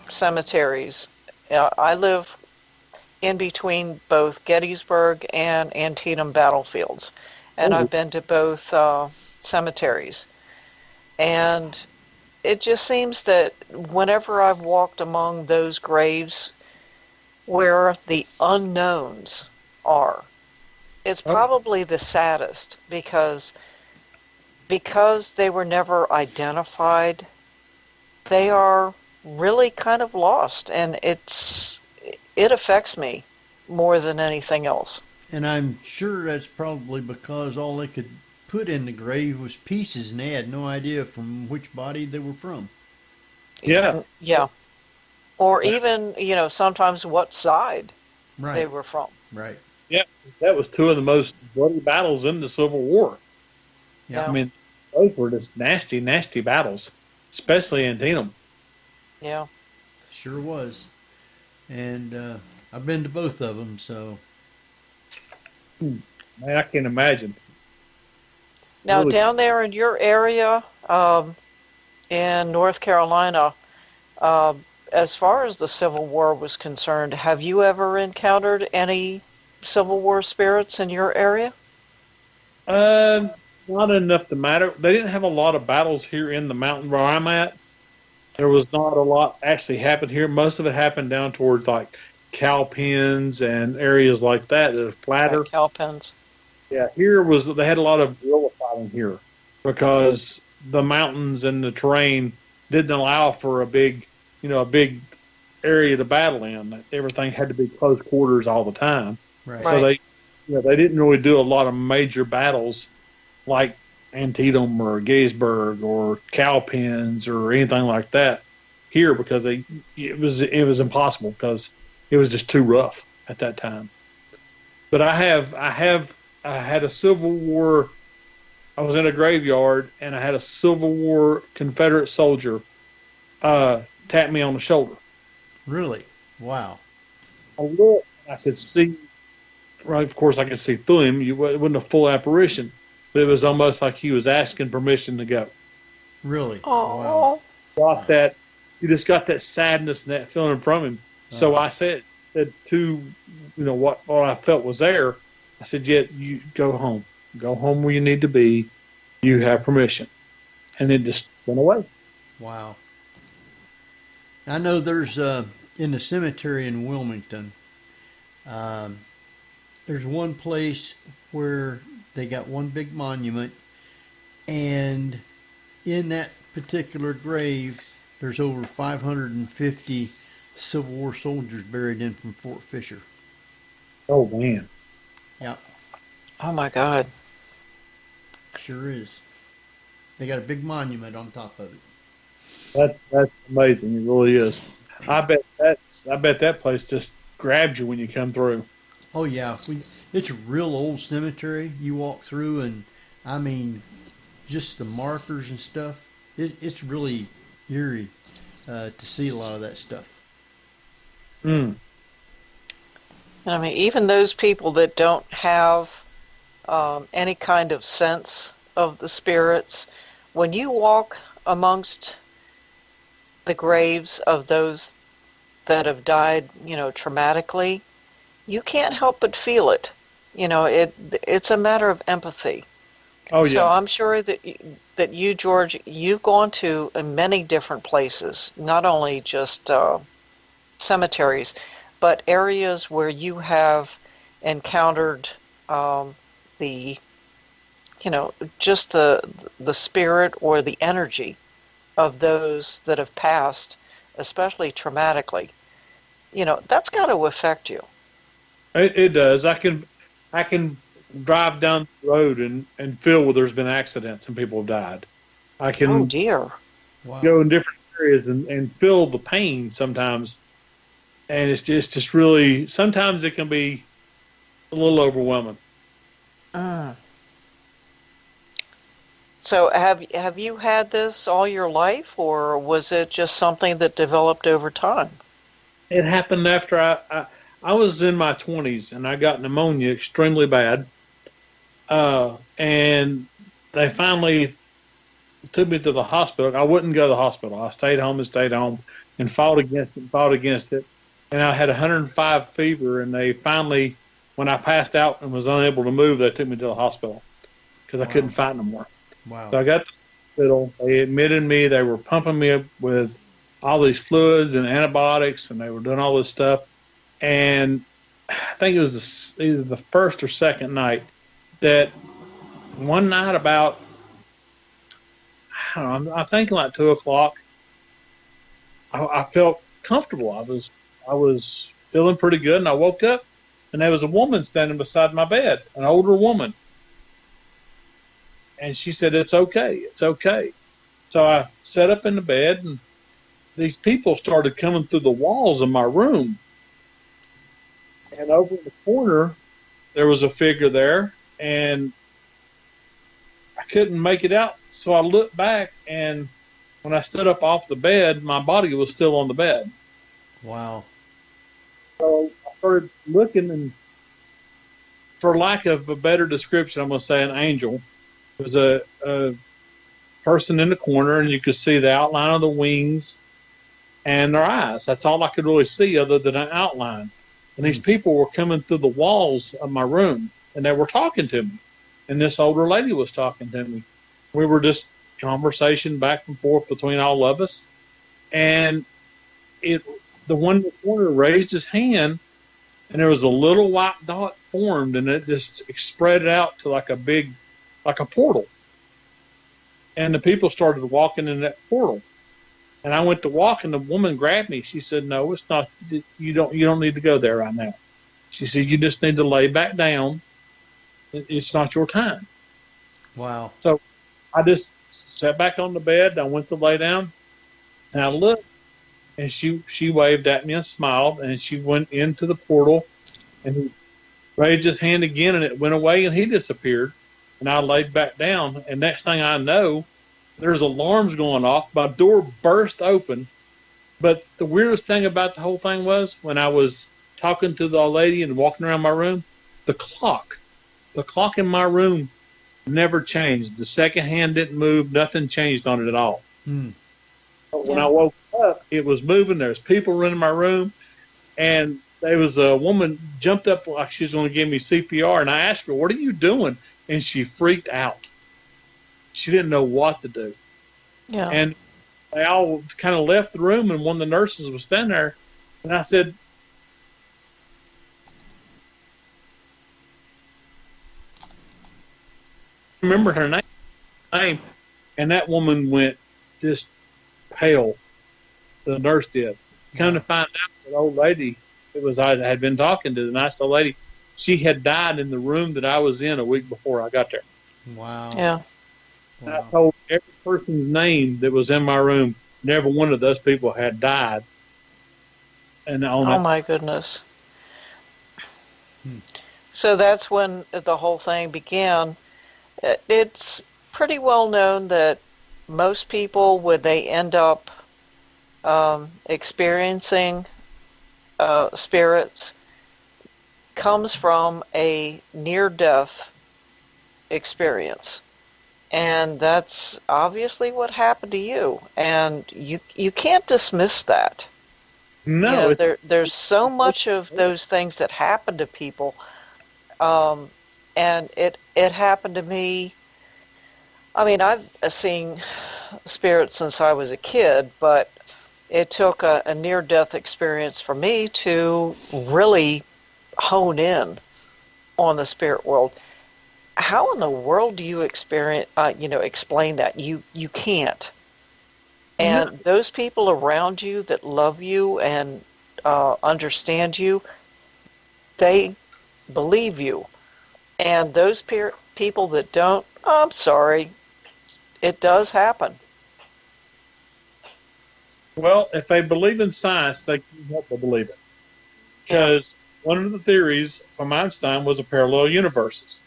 cemeteries. I live in between both Gettysburg and Antietam battlefields, and I've been to both cemeteries. And it just seems that whenever I've walked among those graves where the unknowns are, it's probably the saddest because they were never identified. They are really kind of lost, and it affects me more than anything else. And I'm sure that's probably because all they could put in the grave was pieces, and they had no idea from which body they were from. Yeah. Yeah. Or even, sometimes what side Right. they were from. Right. Yeah, that was two of the most bloody battles in the Civil War. Yeah. I mean, those were just nasty, nasty battles, especially Antietam. Yeah. Sure was. And I've been to both of them, so. Man, I can't imagine. Now, Really? down there in your area, in North Carolina, as far as the Civil War was concerned, have you ever encountered any Civil War spirits in your area? Not enough to matter. They didn't have a lot of battles here in the mountain where I'm at. There was not a lot actually happened here. Most of it happened down towards like cow pens and areas like that that are flatter. Like cow pens. Yeah, they had a lot of guerrilla fighting here because the mountains and the terrain didn't allow for a big area to battle in. Everything had to be close quarters all the time. Right. So they didn't really do a lot of major battles like Antietam or Gettysburg or cow pens or anything like that here because it was impossible because it was just too rough at that time. But I had a Civil War. I was in a graveyard and I had a Civil War Confederate soldier tap me on the shoulder. Really? Wow. I looked, I could see. Right, of course, I could see through him. It wasn't a full apparition, but it was almost like he was asking permission to go. Really? Oh. Wow. You just got that sadness and that feeling from him. So I said to, what I felt was there. I said, "Yeah, you go home. Go home where you need to be. You have permission," and it just went away. Wow. I know there's in the cemetery in Wilmington. There's one place where they got one big monument, and in that particular grave, there's over 550 Civil War soldiers buried in from Fort Fisher. Oh, man. Yeah. Oh, my God. Sure is. They got a big monument on top of it. That's amazing. It really is. I bet that place just grabs you when you come through. Oh, yeah. It's a real old cemetery. You walk through, and, I mean, just the markers and stuff. It's really eerie to see a lot of that stuff. Mm. I mean, even those people that don't have any kind of sense of the spirits, when you walk amongst the graves of those that have died, traumatically, you can't help but feel it. It's a matter of empathy. Oh, yeah. So I'm sure that you, George, you've gone to many different places, not only just cemeteries, but areas where you have encountered just the spirit or the energy of those that have passed, especially traumatically. That's got to affect you. It does. I can drive down the road and feel where there's been accidents and people have died. I can Oh, dear. go in different areas and feel the pain sometimes. And it's just really, sometimes it can be a little overwhelming. So have you had this all your life, or was it just something that developed over time? It happened after I was in my 20s and I got pneumonia extremely bad. And they finally took me to the hospital. I wouldn't go to the hospital. I stayed home and fought against it. And I had 105 fever, and they finally, when I passed out and was unable to move, they took me to the hospital because I couldn't fight no more. Wow. So I got to the hospital. They admitted me. They were pumping me with all these fluids and antibiotics, and they were doing all this stuff. And I think it was either the first or second night that one night about, I don't know, I think like 2 o'clock, I felt comfortable. I was feeling pretty good, and I woke up, and there was a woman standing beside my bed, an older woman. And she said, "It's okay, it's okay." So I sat up in the bed, and these people started coming through the walls of my room. And over in the corner, there was a figure there, and I couldn't make it out. So I looked back, and when I stood up off the bed, my body was still on the bed. Wow. So I started looking, and for lack of a better description, I'm going to say an angel. It was a person in the corner, and you could see the outline of the wings and their eyes. That's all I could really see other than an outline. And these people were coming through the walls of my room, and they were talking to me. And this older lady was talking to me. We were just conversation back and forth between all of us. And the one in the corner raised his hand and there was a little white dot formed, and it just spread out to like a portal. And the people started walking in that portal. And I went to walk, and the woman grabbed me. She said, "No, it's not. You don't need to go there right now." She said, "You just need to lay back down. It's not your time." Wow. So I just sat back on the bed. I went to lay down, and I looked, and she waved at me and smiled, and she went into the portal, and he raised his hand again, and it went away, and he disappeared. And I laid back down, and next thing I know, there's alarms going off. My door burst open. But the weirdest thing about the whole thing was when I was talking to the old lady and walking around my room, the clock in my room never changed. The second hand didn't move. Nothing changed on it at all. But when I woke up, it was moving. There's people running my room, and there was a woman jumped up like she was going to give me CPR, and I asked her, "What are you doing?" And she freaked out. She didn't know what to do. Yeah. And they all kind of left the room, and one of the nurses was standing there, and I said, remember her name, and that woman went just pale. The nurse did. Come to find out, the old lady, I had been talking to, the nice old lady, she had died in the room that I was in a week before I got there. Wow. Yeah. And I told every person's name that was in my room. Never one of those people had died. And Oh my goodness. So that's when the whole thing began. It's pretty well known that most people, when they end up experiencing spirits, comes from a near-death experience. And that's obviously what happened to you. And you can't dismiss that. No. You know, there's so much of those things that happen to people. And it happened to me. I mean, I've seen spirits since I was a kid, but it took a near-death experience for me to really hone in on the spirit world. How in the world do you explain that? You can't. And those people around you that love you and understand you, they believe you. And those people that don't, I'm sorry, it does happen. Well, if they believe in science, they can help to believe it. Because one of the theories from Einstein was a parallel universes.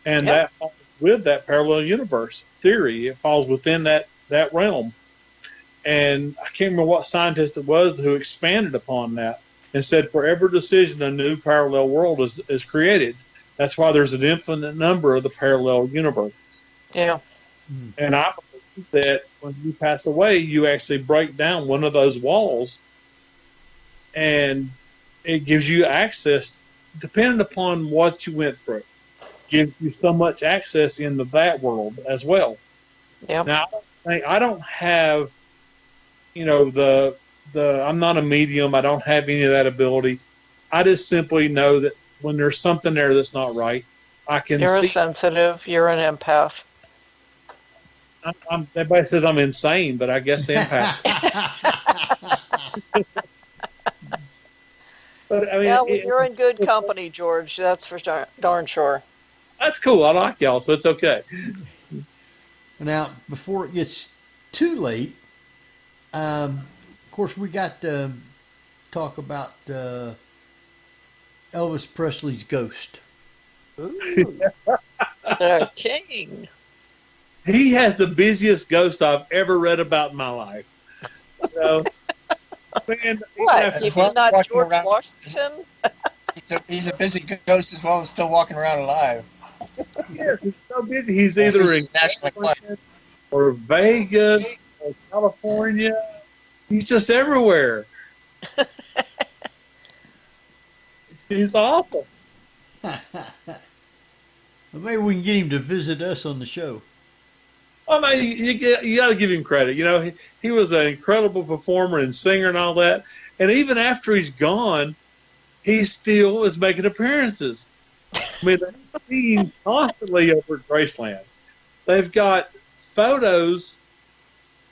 And that falls with that parallel universe theory. It falls within that realm. And I can't remember what scientist it was who expanded upon that and said, for every decision, a new parallel world is created. That's why there's an infinite number of the parallel universes. Yeah. And I believe that when you pass away, you actually break down one of those walls, and it gives you access, depending upon what you went through, gives you so much access into that world as well. Yeah. Now, I don't have, I'm not a medium. I don't have any of that ability. I just simply know that when there's something there that's not right, I can You're see. a sensitive. You're an empath. Everybody says I'm insane, but I guess empath. But I mean, you're in good company, George. That's for darn sure. That's cool. I like y'all, so it's okay. Now, before it gets too late, of course, we got to talk about Elvis Presley's ghost. Ooh. The king. He has the busiest ghost I've ever read about in my life. So, man, What? You mean not George Washington? He's a busy ghost as well as still walking around alive. Yes, he's so busy. He's either in California or Vegas or California. He's just everywhere. He's awful. Well, maybe we can get him to visit us on the show. I mean, you got to give him credit. He was an incredible performer and singer and all that. And even after he's gone, he still is making appearances. I mean, they're seen constantly over at Graceland. They've got photos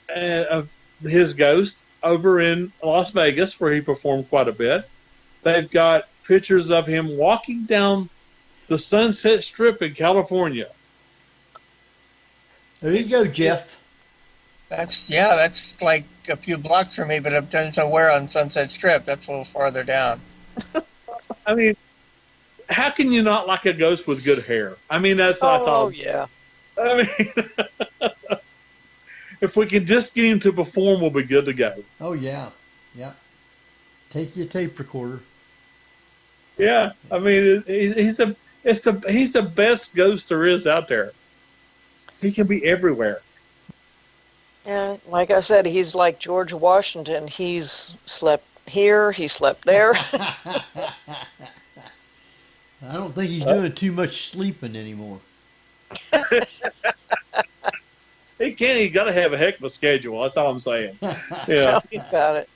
of his ghost over in Las Vegas, where he performed quite a bit. They've got pictures of him walking down the Sunset Strip in California. There you go, Jeff. That's like a few blocks from me, but I've done somewhere on Sunset Strip. That's a little farther down. I mean, how can you not like a ghost with good hair? I mean, that's all. Oh, yeah. I mean, if we can just get him to perform, we'll be good to go. Oh, yeah. Yeah. Take your tape recorder. Yeah, I mean, he's the best ghost there is out there. He can be everywhere. Yeah, like I said, he's like George Washington. He's slept here, he slept there. I don't think he's doing too much sleeping anymore. He can. He's got to have a heck of a schedule. That's all I'm saying. Yeah. Tell me about it.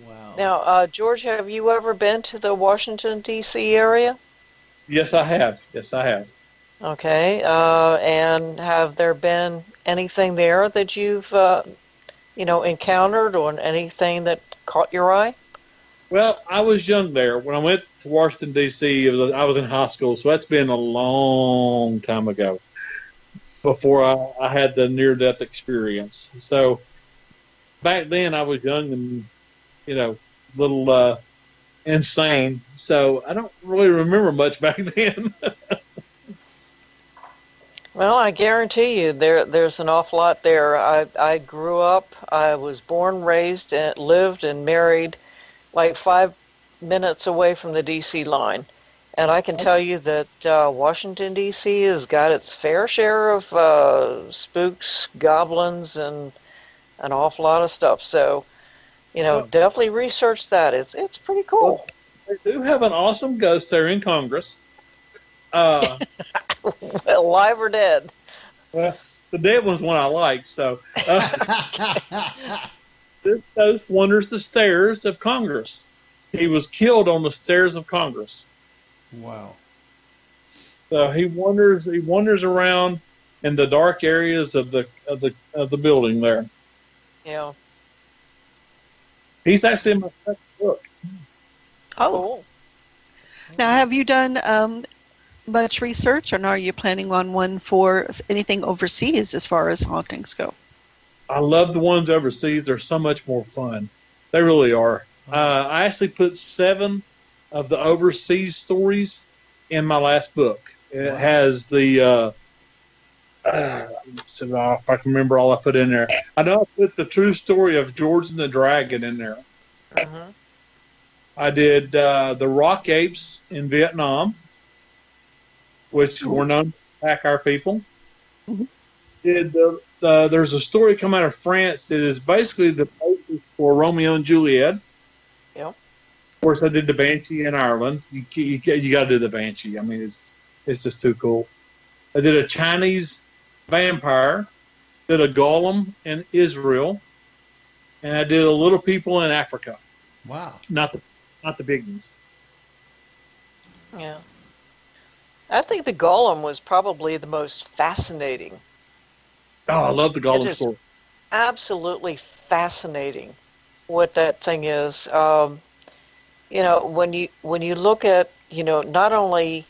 Wow. Now, George, have you ever been to the Washington, D.C. area? Yes, I have. Yes, I have. Okay, and have there been anything there that you've, encountered, or anything that caught your eye? Well, I was young there. When I went to Washington, D.C., I was in high school, so that's been a long time ago before I had the near-death experience. So back then I was young and, little insane. So I don't really remember much back then. Well, I guarantee you there's an awful lot there. I grew up, I was born, raised, and lived and married like 5 minutes away from the D.C. line. And I can tell you that Washington, D.C. has got its fair share of spooks, goblins, and an awful lot of stuff. So, definitely research that. It's pretty cool. Well, they do have an awesome ghost there in Congress. Well, live or dead? Well, the dead one's one I like. So this ghost wanders the stairs of Congress. He was killed on the stairs of Congress. Wow. So he wanders around in the dark areas of the building there. Yeah. He's actually in my second book. Oh. Cool. Now, have you done much research, or are you planning on one for anything overseas as far as hauntings go? I love the ones overseas. They're so much more fun. They really are. I actually put 7 of the overseas stories in my last book. It has the if I can remember all I put in there. I know I put the true story of George and the Dragon in there. Mm-hmm. I did the rock apes in Vietnam, which were known to attack our people. Mm-hmm. There's a story come out of France that is basically the basis for Romeo and Juliet. Yeah. Of course, I did the Banshee in Ireland. You got to do the Banshee. I mean, it's just too cool. I did a Chinese vampire, did a golem in Israel, and I did a little people in Africa. Wow. Not the big ones. Yeah. I think the golem was probably the most fascinating. Oh, I love the golem It is story. absolutely fascinating what that thing is. When you look at, not only,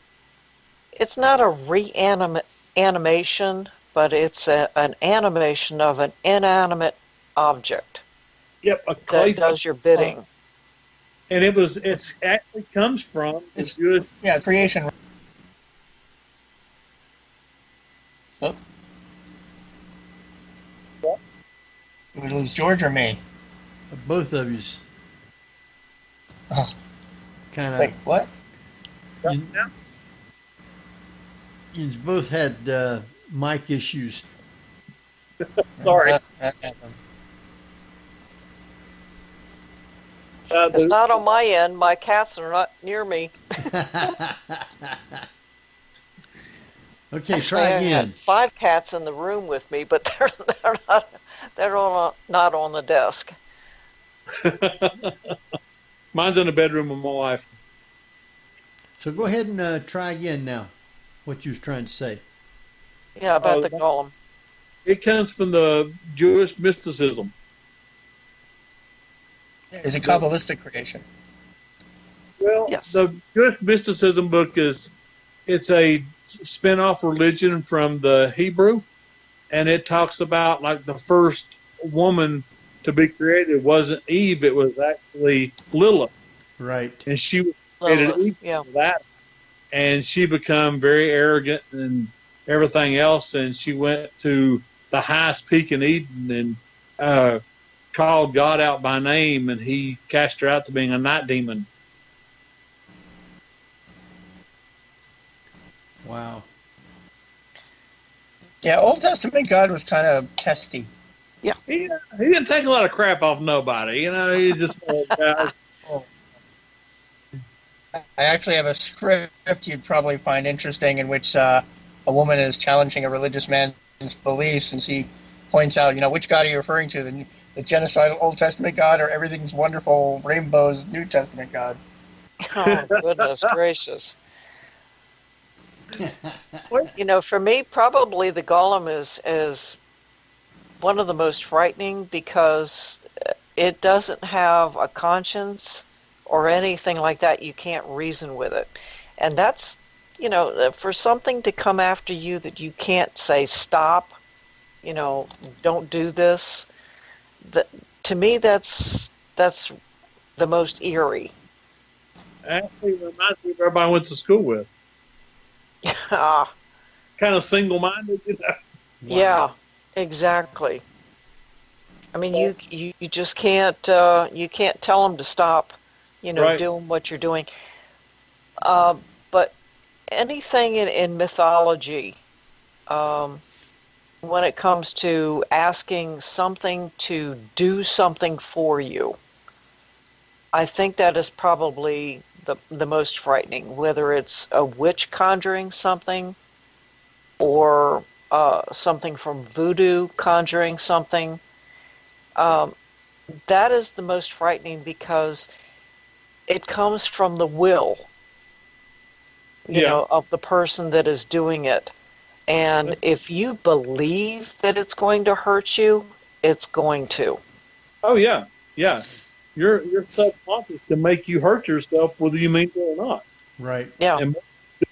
it's not a animation, but it's an animation of an inanimate object Yep, a clay that does your bidding. and it's actually comes from It's good. Yeah, creation. Oh. Did we lose George or me? Both of yous Oh, kind wait, of. what? You both had mic issues. Sorry. That happened. It's not on my end. My cats are not near me. Okay, try I again. had 5 cats in the room with me, but they're not on the desk. Mine's in the bedroom with my wife. So go ahead and try again now. What you was trying to say? Yeah, about the golem. It comes from the Jewish mysticism. It's a Kabbalistic creation. Well, Yes. the Jewish mysticism book it's a spin-off religion from the Hebrew, and it talks about like the first woman to be created wasn't Eve, it was actually Lilith. Right. And she was created Lilith, equal yeah. to that. And she became very arrogant and everything else, and she went to the highest peak in Eden and called God out by name, and he cast her out to being a night demon. Wow. Yeah, Old Testament God was kind of testy. He didn't take a lot of crap off nobody. You know, he just I actually have a script you'd probably find interesting in which a woman is challenging a religious man's beliefs, and she points out, which God are you referring to, the genocidal Old Testament God or everything's wonderful rainbows New Testament God? Oh, goodness gracious. For me, probably the golem is one of the most frightening because it doesn't have a conscience or anything like that. You can't reason with it. And that's, for something to come after you that you can't say stop, don't do this. To me, that's the most eerie. actually reminds me of everybody I went to school with. Ah, Kind of single-minded, yeah, exactly. I mean, you just can't you can't tell them to stop, Right. doing what you're doing. But anything in mythology, when it comes to asking something to do something for you, I think that is probably the most frightening, whether it's a witch conjuring something or something from voodoo conjuring something. That is the most frightening because it comes from the will, of the person that is doing it. And if you believe that it's going to hurt you, it's going to. Oh, yeah. Yeah. Your subconscious can make you hurt yourself whether you mean to or not. Right. Yeah, And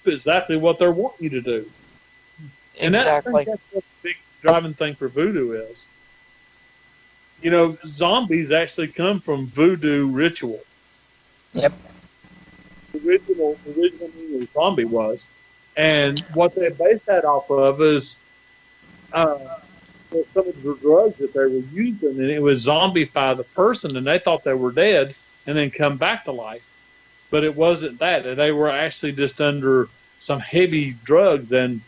do exactly what they're wanting you to do. And I exactly. think that's what the big driving thing for voodoo is. Zombies actually come from voodoo ritual. Yep. The original meaning of zombie was. And what they based that off of is some of the drugs that they were using, and it would zombify the person, and they thought they were dead and then come back to life. But it wasn't that. They were actually just under some heavy drugs, and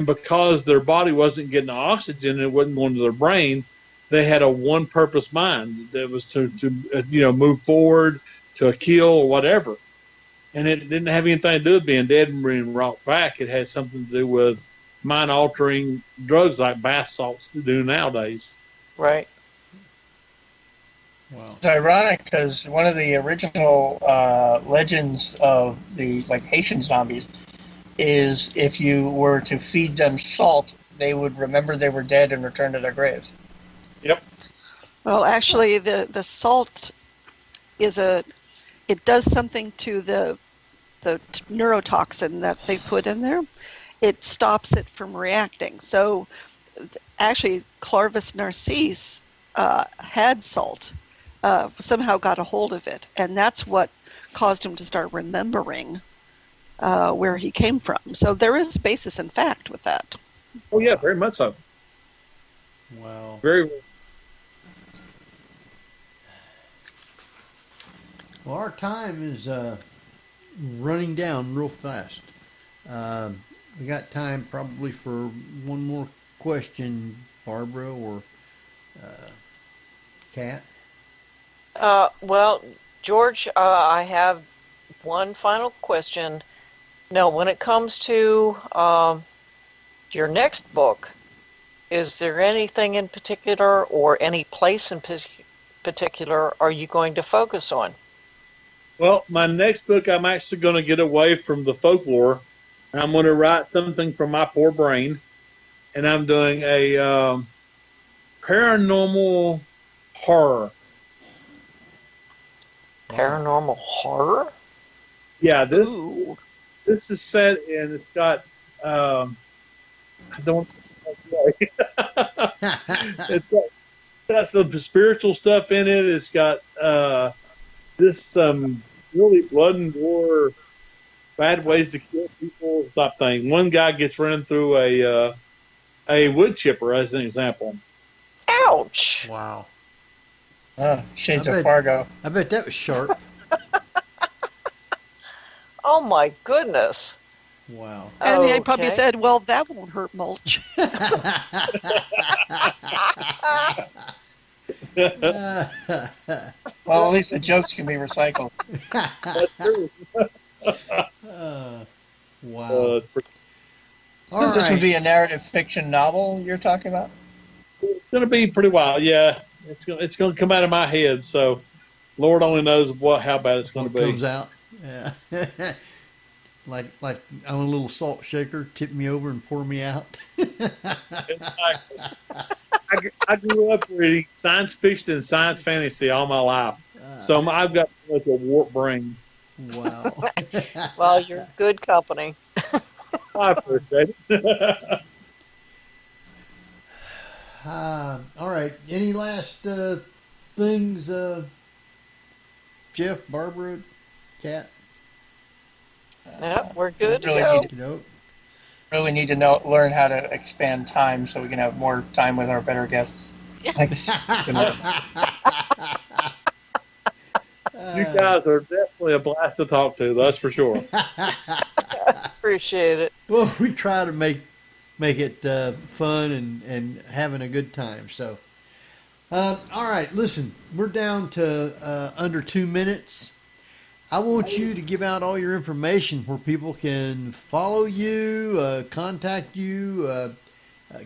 because their body wasn't getting the oxygen and it wasn't going to their brain, they had a one-purpose mind that was to move forward, to kill or whatever. And it didn't have anything to do with being dead and being brought back. It had something to do with mind-altering drugs like bath salts do nowadays. Right. Wow. It's ironic because one of the original legends of the Haitian zombies is if you were to feed them salt, they would remember they were dead and return to their graves. Yep. Well, actually, the salt it does something to the neurotoxin that they put in there. It stops it from reacting. So, actually, Clarvis Narcisse had salt, somehow got a hold of it, and that's what caused him to start remembering where he came from. So there is basis in fact with that. Oh, yeah, very much so. Wow. Very well. Well, our time is running down real fast. We got time probably for one more question, Barbara or Kat. Well, George, I have one final question. Now, when it comes to your next book, is there anything in particular or any place in particular are you going to focus on? Well, my next book, I'm actually going to get away from the folklore. I'm going to write something from my poor brain, and I'm doing a paranormal horror. Paranormal horror? Yeah, Ooh. this is set and it's got I don't it's got some spiritual stuff in it. It's got this really blood and gore, bad ways to kill people type thing. One guy gets run through a wood chipper as an example. Ouch! Wow. Shades of Fargo. I bet that was sharp. Oh my goodness! Wow. And they probably Okay. said, well, that won't hurt mulch. Well, at least the jokes can be recycled. That's true. Wow. It's pretty- All This would right. be a narrative fiction novel you're talking about? it's going to be pretty wild. Yeah, it's going to come out of my head. So, Lord only knows how bad it's going What to be. comes out. Yeah. like I'm a little salt shaker. Tip me over and pour me out. I grew up reading science fiction and science fantasy all my life, so I've got like a warped brain. Wow. Well, you're good company. I appreciate it. All right. Any last things, Jeff, Barbara, Kat? Yep, we're good to Really go. need You know. Really need to learn how to expand time so we can have more time with our better guests. Thanks. Good night. You guys are definitely a blast to talk to. That's for sure. Appreciate it. Well, we try to make it fun and having a good time. So, all right, listen, we're down to under 2 minutes. I want you to give out all your information where people can follow you, contact you,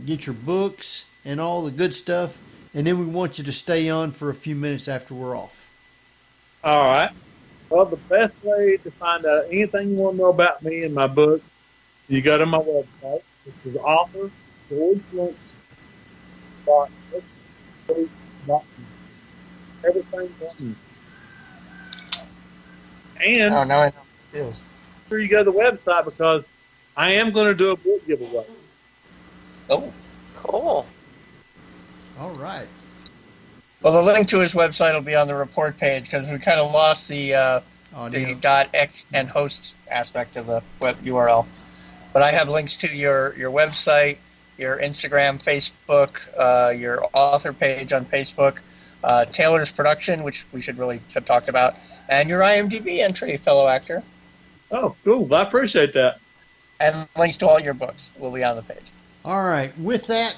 get your books and all the good stuff. And then we want you to stay on for a few minutes after we're off. All right. Well, the best way to find out anything you want to know about me and my book, you go to my website, which is author George Lunsford. Everything written. And Oh, now I know how it feels. make sure you go to the website because I am going to do a book giveaway. Oh. Cool. All right. Well, the link to his website will be on the report page because we kind of lost the Audio. .x and host aspect of the web URL. But I have links to your website, your Instagram, Facebook, your author page on Facebook, Taylor's production, which we should really have talked about, and your IMDb entry, fellow actor, Oh, cool. I appreciate that. and links to all your books will be on the page. All right. With that,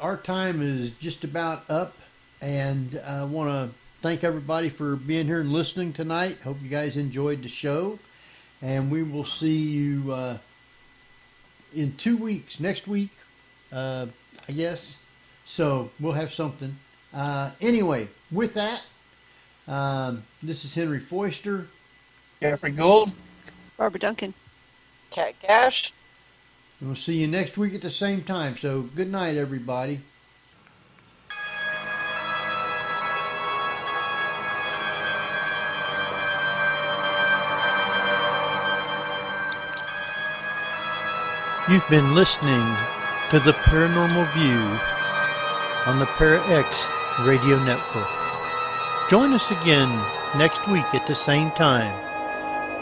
our time is just about up. And I want to thank everybody for being here and listening tonight. Hope you guys enjoyed the show. And we will see you in 2 weeks, next week, I guess. So we'll have something. Anyway, with that, this is Henry Foister. Jeffrey Gould. Barbara Duncan. Cat Gash. And we'll see you next week at the same time. So good night, everybody. You've been listening to the Paranormal View on the ParaX Radio Network. Join us again next week at the same time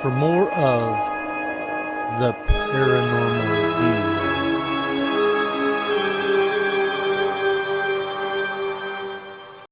for more of the Paranormal View.